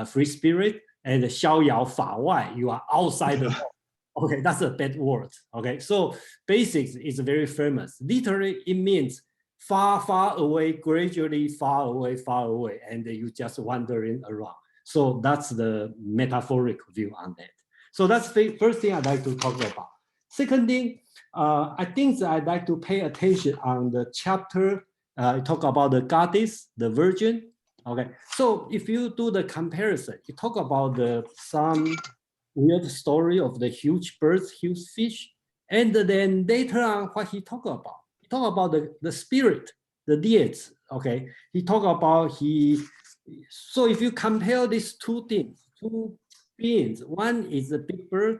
free spirit, and Xiao Yao Fa Wai, you are outside the law. Okay, that's a bad word. Okay, so basics is very famous. Literally, it means far, far away, gradually far away, and you just wandering around. So that's the metaphoric view on that. So that's the first thing I'd like to talk about. Second thing, I think that I'd like to pay attention on the chapter. Talk about the goddess, the virgin. Okay, so if you do the comparison, you talk about some weird story of the huge birds, huge fish, and then later on, what he talk about? He talk about the spirit, the deities. Okay, he talk about So if you compare these two things, two beings, one is a big bird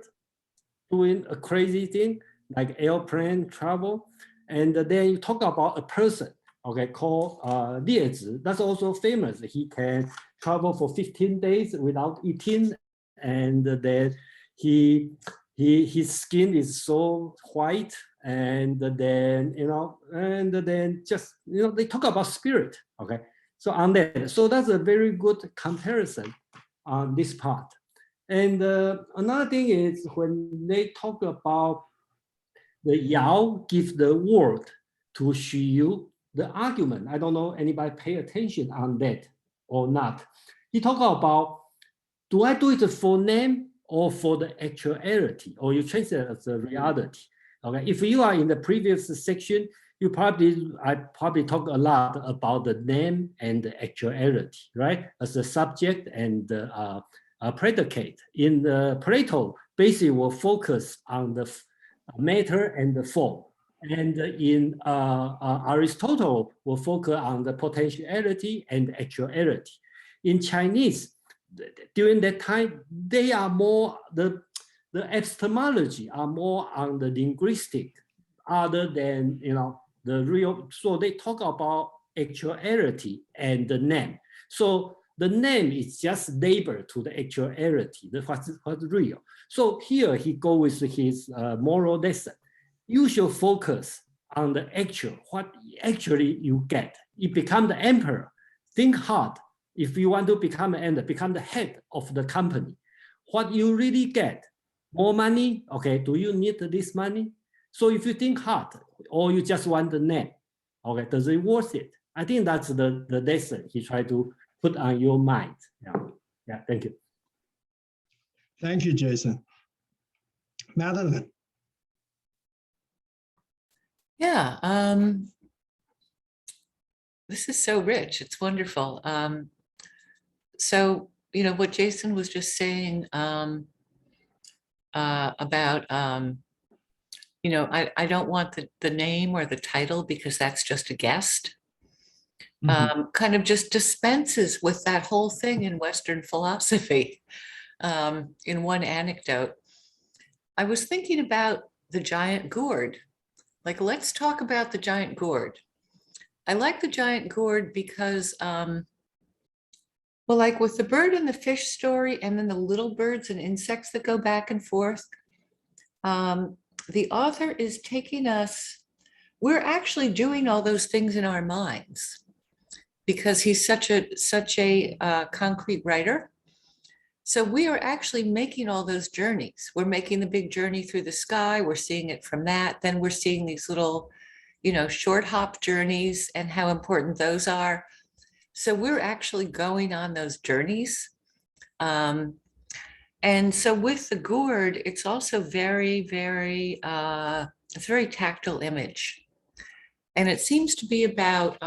doing a crazy thing like airplane travel, and then you talk about a person. Okay, called Liezi. That's also famous. He can travel for 15 days without eating, and then his skin is so white, and then just they talk about spirit. Okay, so on that, so that's a very good comparison on this part. And another thing is when they talk about the Yao give the word to Xu Yu. The argument, I don't know anybody pay attention on that or not. He talk about, do I do it for name or for the actuality? Or you translate it as a reality. Okay, if you are in the previous section, I probably talk a lot about the name and the actuality, right? As a subject and the predicate. In the Plato, basically will focus on the matter and the form. And in Aristotle, will focus on the potentiality and actuality. In Chinese, during that time, they are more, the epistemology are more on the linguistic other than, the real, so they talk about actuality and the name. So the name is just labor to the actuality, what's real. So here he goes with his moral lesson. You should focus on the actual, what actually you get. You become the emperor. Think hard. If you want to become an emperor, become the head of the company. What you really get, more money, okay, do you need this money? So if you think hard, or you just want the name, okay, does it worth it? I think that's the lesson he tried to put on your mind. Yeah, thank you. Thank you, Jason. Madeline. Yeah, this is so rich. It's wonderful. So, what Jason was just saying about, I don't want the name or the title because that's just a guest. Kind of just dispenses with that whole thing in Western philosophy. In one anecdote, I was thinking about the giant gourd. Like, let's talk about the giant gourd. I like the giant gourd because, well, like with the bird and the fish story, and then the little birds and insects that go back and forth, the author is taking us, we're actually doing all those things in our minds because he's such a concrete writer. So we are actually making all those journeys. We're making the big journey through the sky. We're seeing it from that. Then we're seeing these little, short hop journeys and how important those are. So we're actually going on those journeys. And so with the gourd, it's also very, very, it's a very tactile image. And it seems to be about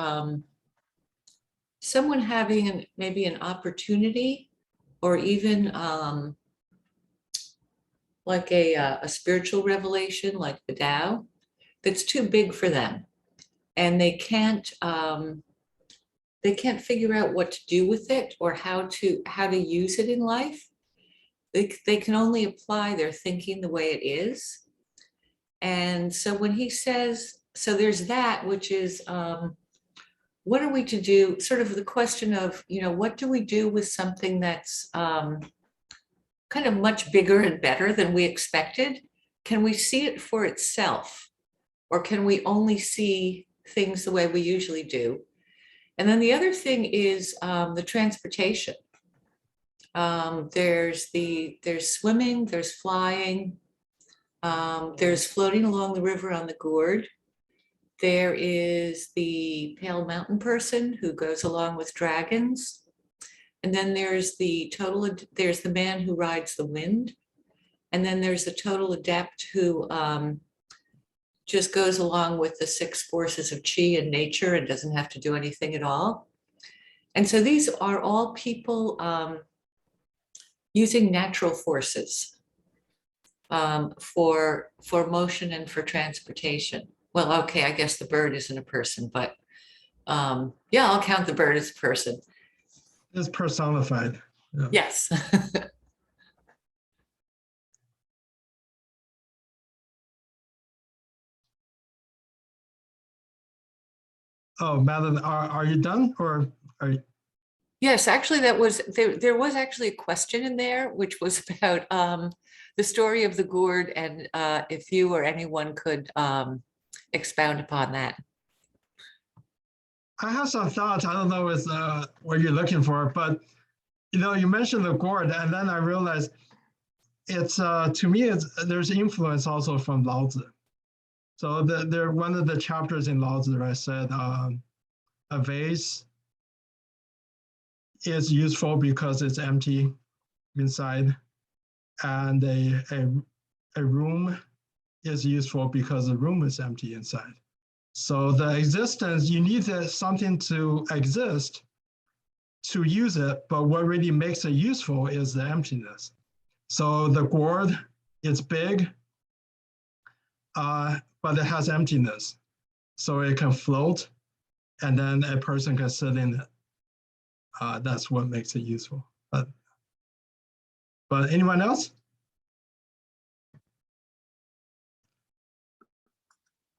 someone having maybe an opportunity or even like a spiritual revelation, like the Tao, that's too big for them, and they can't figure out what to do with it or how to use it in life. They can only apply their thinking the way it is. And so when he says, so there's that, which is what are we to do? Sort of the question of, what do we do with something that's kind of much bigger and better than we expected? Can we see it for itself? Or can we only see things the way we usually do? And then the other thing is the transportation. There's swimming, there's flying, there's floating along the river on the gourd. There is the pale mountain person who goes along with dragons. And then there's the man who rides the wind. And then there's the total adept who just goes along with the 6 forces of chi and nature and doesn't have to do anything at all. And so these are all people using natural forces for motion and for transportation. Well, okay, I guess the bird isn't a person, but yeah, I'll count the bird as a person. It's personified. Yeah. Yes. Oh, Madeline, are you done, or are you? Yes, actually, there was actually a question in there, which was about the story of the gourd, and if you or anyone could expound upon that. I have some thoughts. I don't know what you're looking for, but you mentioned the gourd, and then I realized it's to me there's influence also from Lao Tzu. So one of the chapters in Lao Tzu, I said a vase is useful because it's empty inside, and a room is useful because the room is empty inside. So the existence, you need something to exist to use it, but what really makes it useful is the emptiness. So the gourd is big, but it has emptiness. So it can float, and then a person can sit in it. That's what makes it useful. But anyone else?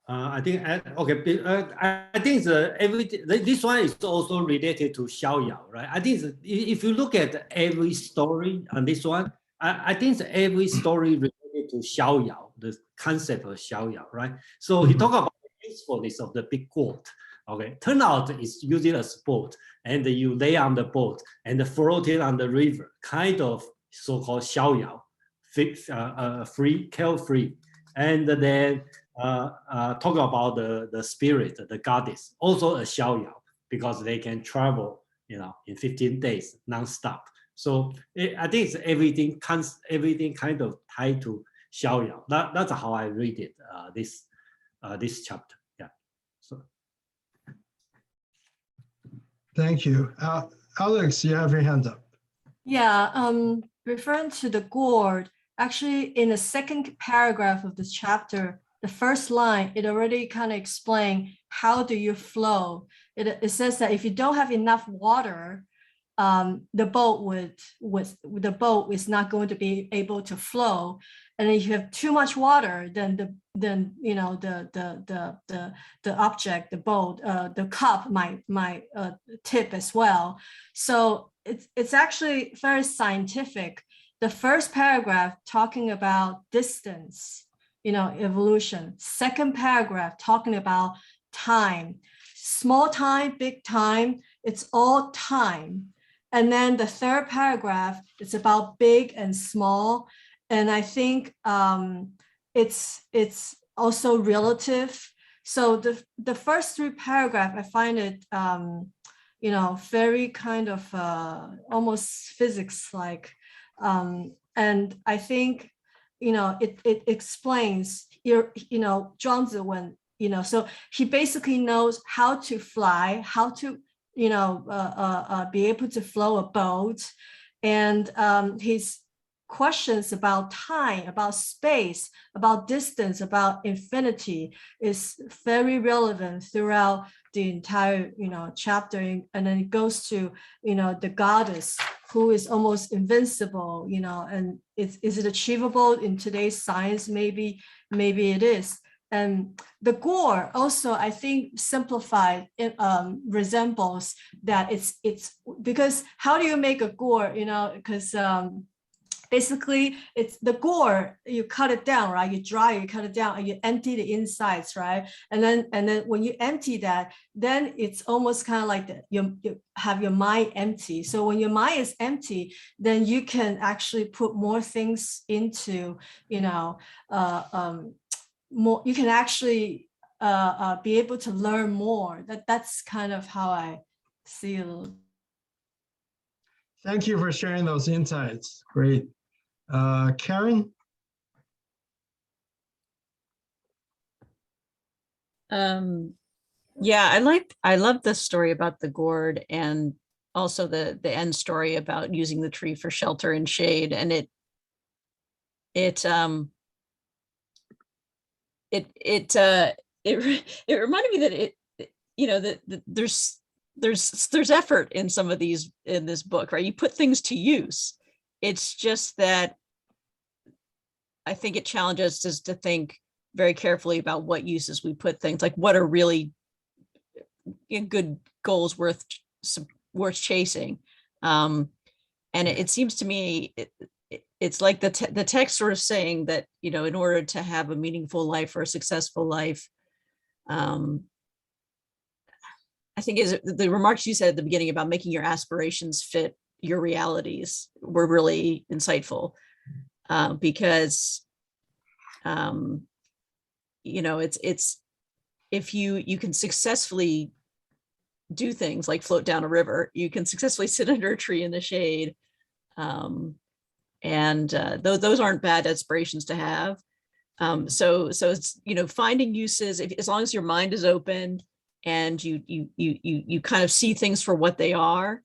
I think okay. I think this one is also related to Xiaoyao, right? I think if you look at every story on this one, I think every story related to Xiaoyao, the concept of Xiaoyao, right? So he talked about the usefulness of the big gourd. Okay, turn out it's using a boat, and you lay on the boat and floating on the river, kind of so-called Xiaoyao, free, carefree, and then. Talk about the spirit, the goddess, also a xiaoyao, because they can travel, in 15 days non-stop. So I think it's everything kind of tied to xiaoyao. That's how I read it. This chapter. Yeah. So. Thank you, Alex. You have your hand up. Yeah. Referring to the gourd, actually, in the second paragraph of this chapter. The first line, it already kind of explains how do you flow. It says that if you don't have enough water, the boat is not going to be able to flow. And if you have too much water, then the object, the boat, the cup might tip as well. So it's actually very scientific. The first paragraph talking about distance. Evolution. Second paragraph talking about time, small time, big time, it's all time. And then the third paragraph, it's about big and small. And I think it's also relative. So the first three paragraphs, I find it, very kind of almost physics-like. And I think, it explains Zhuangzi when, so he basically knows how to fly, how to, be able to flow a boat. And his questions about time, about space, about distance, about infinity is very relevant throughout the entire, chapter. And then it goes to, the goddess who is almost invincible, and is it achievable in today's science? Maybe it is. And the gourd also, I think, simplified, it resembles that it's because how do you make a gourd, because basically it's the gourd, you cut it down, right? You dry, you cut it down, and you empty the insides, right? And then when you empty that, then it's almost kind of like you have your mind empty. So when your mind is empty, then you can actually put more things into, more, you can actually be able to learn more. That's kind of how I see it. Thank you for sharing those insights. Great. Karen? Yeah, I love this story about the gourd, and also the end story about using the tree for shelter and shade. And it reminded me that that there's effort in some of these in this book, right? You put things to use. It's just that I think it challenges us to think very carefully about what uses we put things, like what are really good goals worth chasing. And it seems to me it's like the text sort of saying that, in order to have a meaningful life or a successful life, I think is the remarks you said at the beginning about making your aspirations fit your realities were really insightful, because it's if you can successfully do things like float down a river, you can successfully sit under a tree in the shade, and those aren't bad aspirations to have. So it's, finding uses, as long as your mind is open and you kind of see things for what they are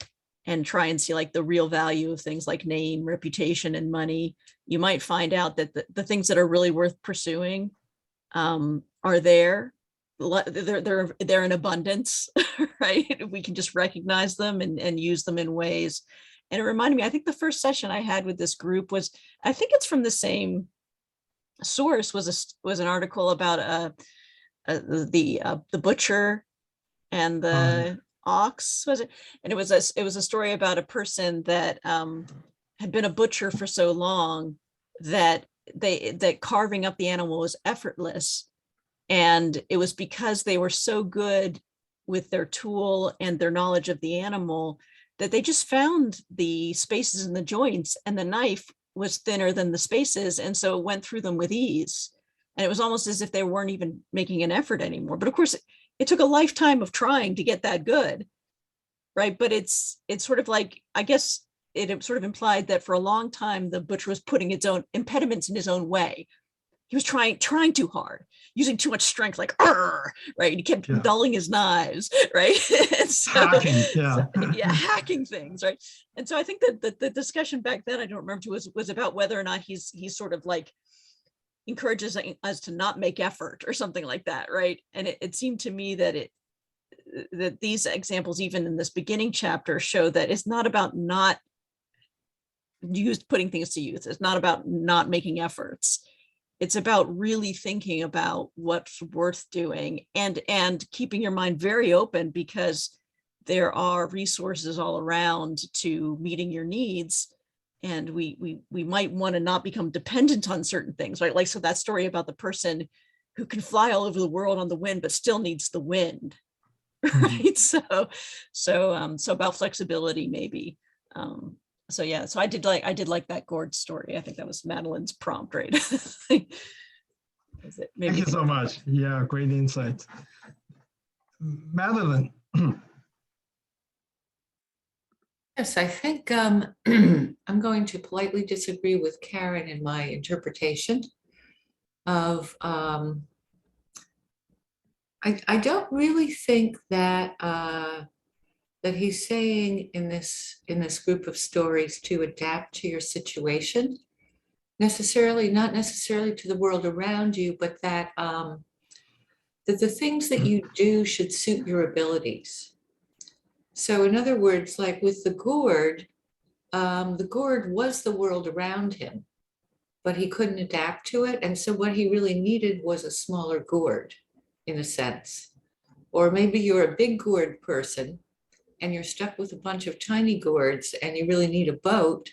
and try and see like the real value of things like name, reputation, and money, you might find out that the things that are really worth pursuing are there. They're in abundance, right? We can just recognize them and use them in ways. And it reminded me, I think the first session I had with this group was, I think it's from the same source, was an article about the butcher and the ox, was it? And it was a story about a person that had been a butcher for so long that carving up the animal was effortless. And it was because they were so good with their tool and their knowledge of the animal that they just found the spaces in the joints, and the knife was thinner than the spaces. And so it went through them with ease. And it was almost as if they weren't even making an effort anymore. But of course, it took a lifetime of trying to get that good, right? But it's sort of like, I guess it sort of implied that for a long time, the butcher was putting its own impediments in his own way. He was trying too hard, using too much strength, like, right? And he kept dulling his knives, right? Hacking things, right? And so I think that the discussion back then, I don't remember, was about whether or not he's sort of like encourages us to not make effort or something like that, right? And it seemed to me that that these examples, even in this beginning chapter, show that it's not about not putting things to use. It's not about not making efforts. It's about really thinking about what's worth doing and keeping your mind very open, because there are resources all around to meeting your needs. And we might want to not become dependent on certain things, right? Like, so that story about the person who can fly all over the world on the wind, but still needs the wind, right? So about flexibility, maybe. So I did like that gourd story. I think that was Madeline's prompt, right? Thank you so much. Yeah, great insight. Madeline. Yes, I think I'm going to politely disagree with Karen in my interpretation of, I don't really think that that he's saying in this group of stories to adapt to your situation necessarily, not necessarily to the world around you, but that that the things that you do should suit your abilities. So in other words, like with the gourd was the world around him, but he couldn't adapt to it. And so what he really needed was a smaller gourd, in a sense. Or maybe you're a big gourd person and you're stuck with a bunch of tiny gourds and you really need a boat.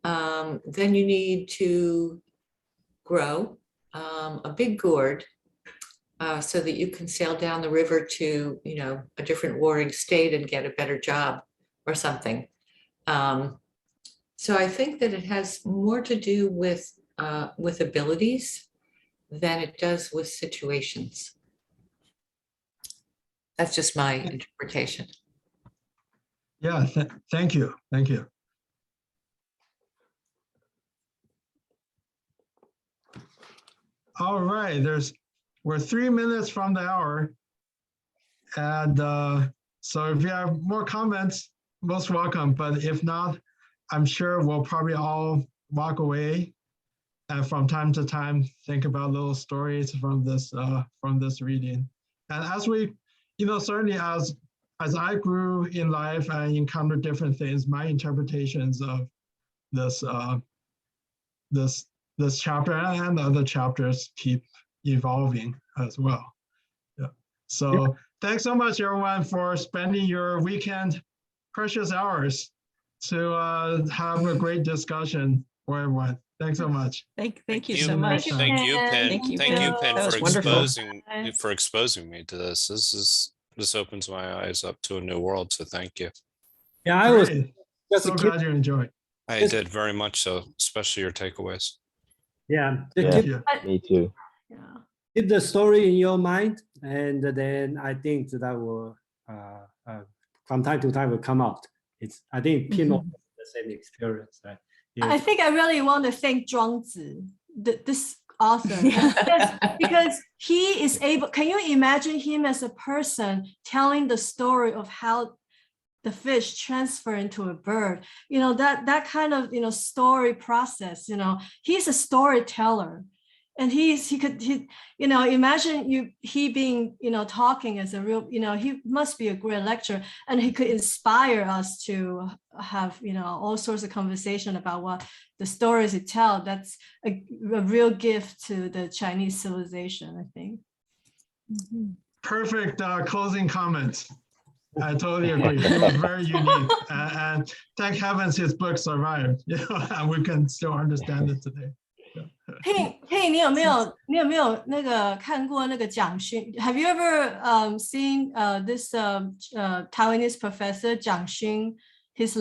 Then you need to grow a big gourd so that you can sail down the river to, a different warring state and get a better job or something. So I think that it has more to do with abilities than it does with situations. That's just my interpretation. Yeah, thank you. Thank you. All right, we're 3 minutes from the hour. And so if you have more comments, most welcome. But if not, I'm sure we'll probably all walk away and from time to time think about little stories from this reading. And as we, certainly as I grew in life and encountered different things, my interpretations of this this chapter and other chapters keep evolving as well. Yeah. So thanks so much, everyone, for spending your weekend precious hours to have a great discussion for everyone. Thanks so much. Thank you so much. Thank you, Pen. Thank you, Pen, that was for exposing me to this. This opens my eyes up to a new world. So thank you. Yeah, I was just so glad you enjoyed. I did very much so, especially your takeaways. Yeah, me too. Yeah. Keep the story in your mind, and then I think that will from time to time will come out. I think Pino has the same experience, right? I think I really want to thank Zhuangzi. This awesome. Because he is able, can you imagine him as a person telling the story of how the fish transfer into a bird? You know, that kind of, you know, story process, you know, he's a storyteller. And he you know, imagine he being, you know, talking as a real, you know, he must be a great lecturer, and he could inspire us to have, you know, all sorts of conversation about what the stories he tell. That's a real gift to the Chinese civilization, I think. Perfect closing comments. I totally agree. He was very unique, and thank heavens his book survived. You know, and we can still understand it today. Hey, 你有没有那个看过那个蒋勋 ？Have you ever seen this Taiwanese professor 蒋勋 his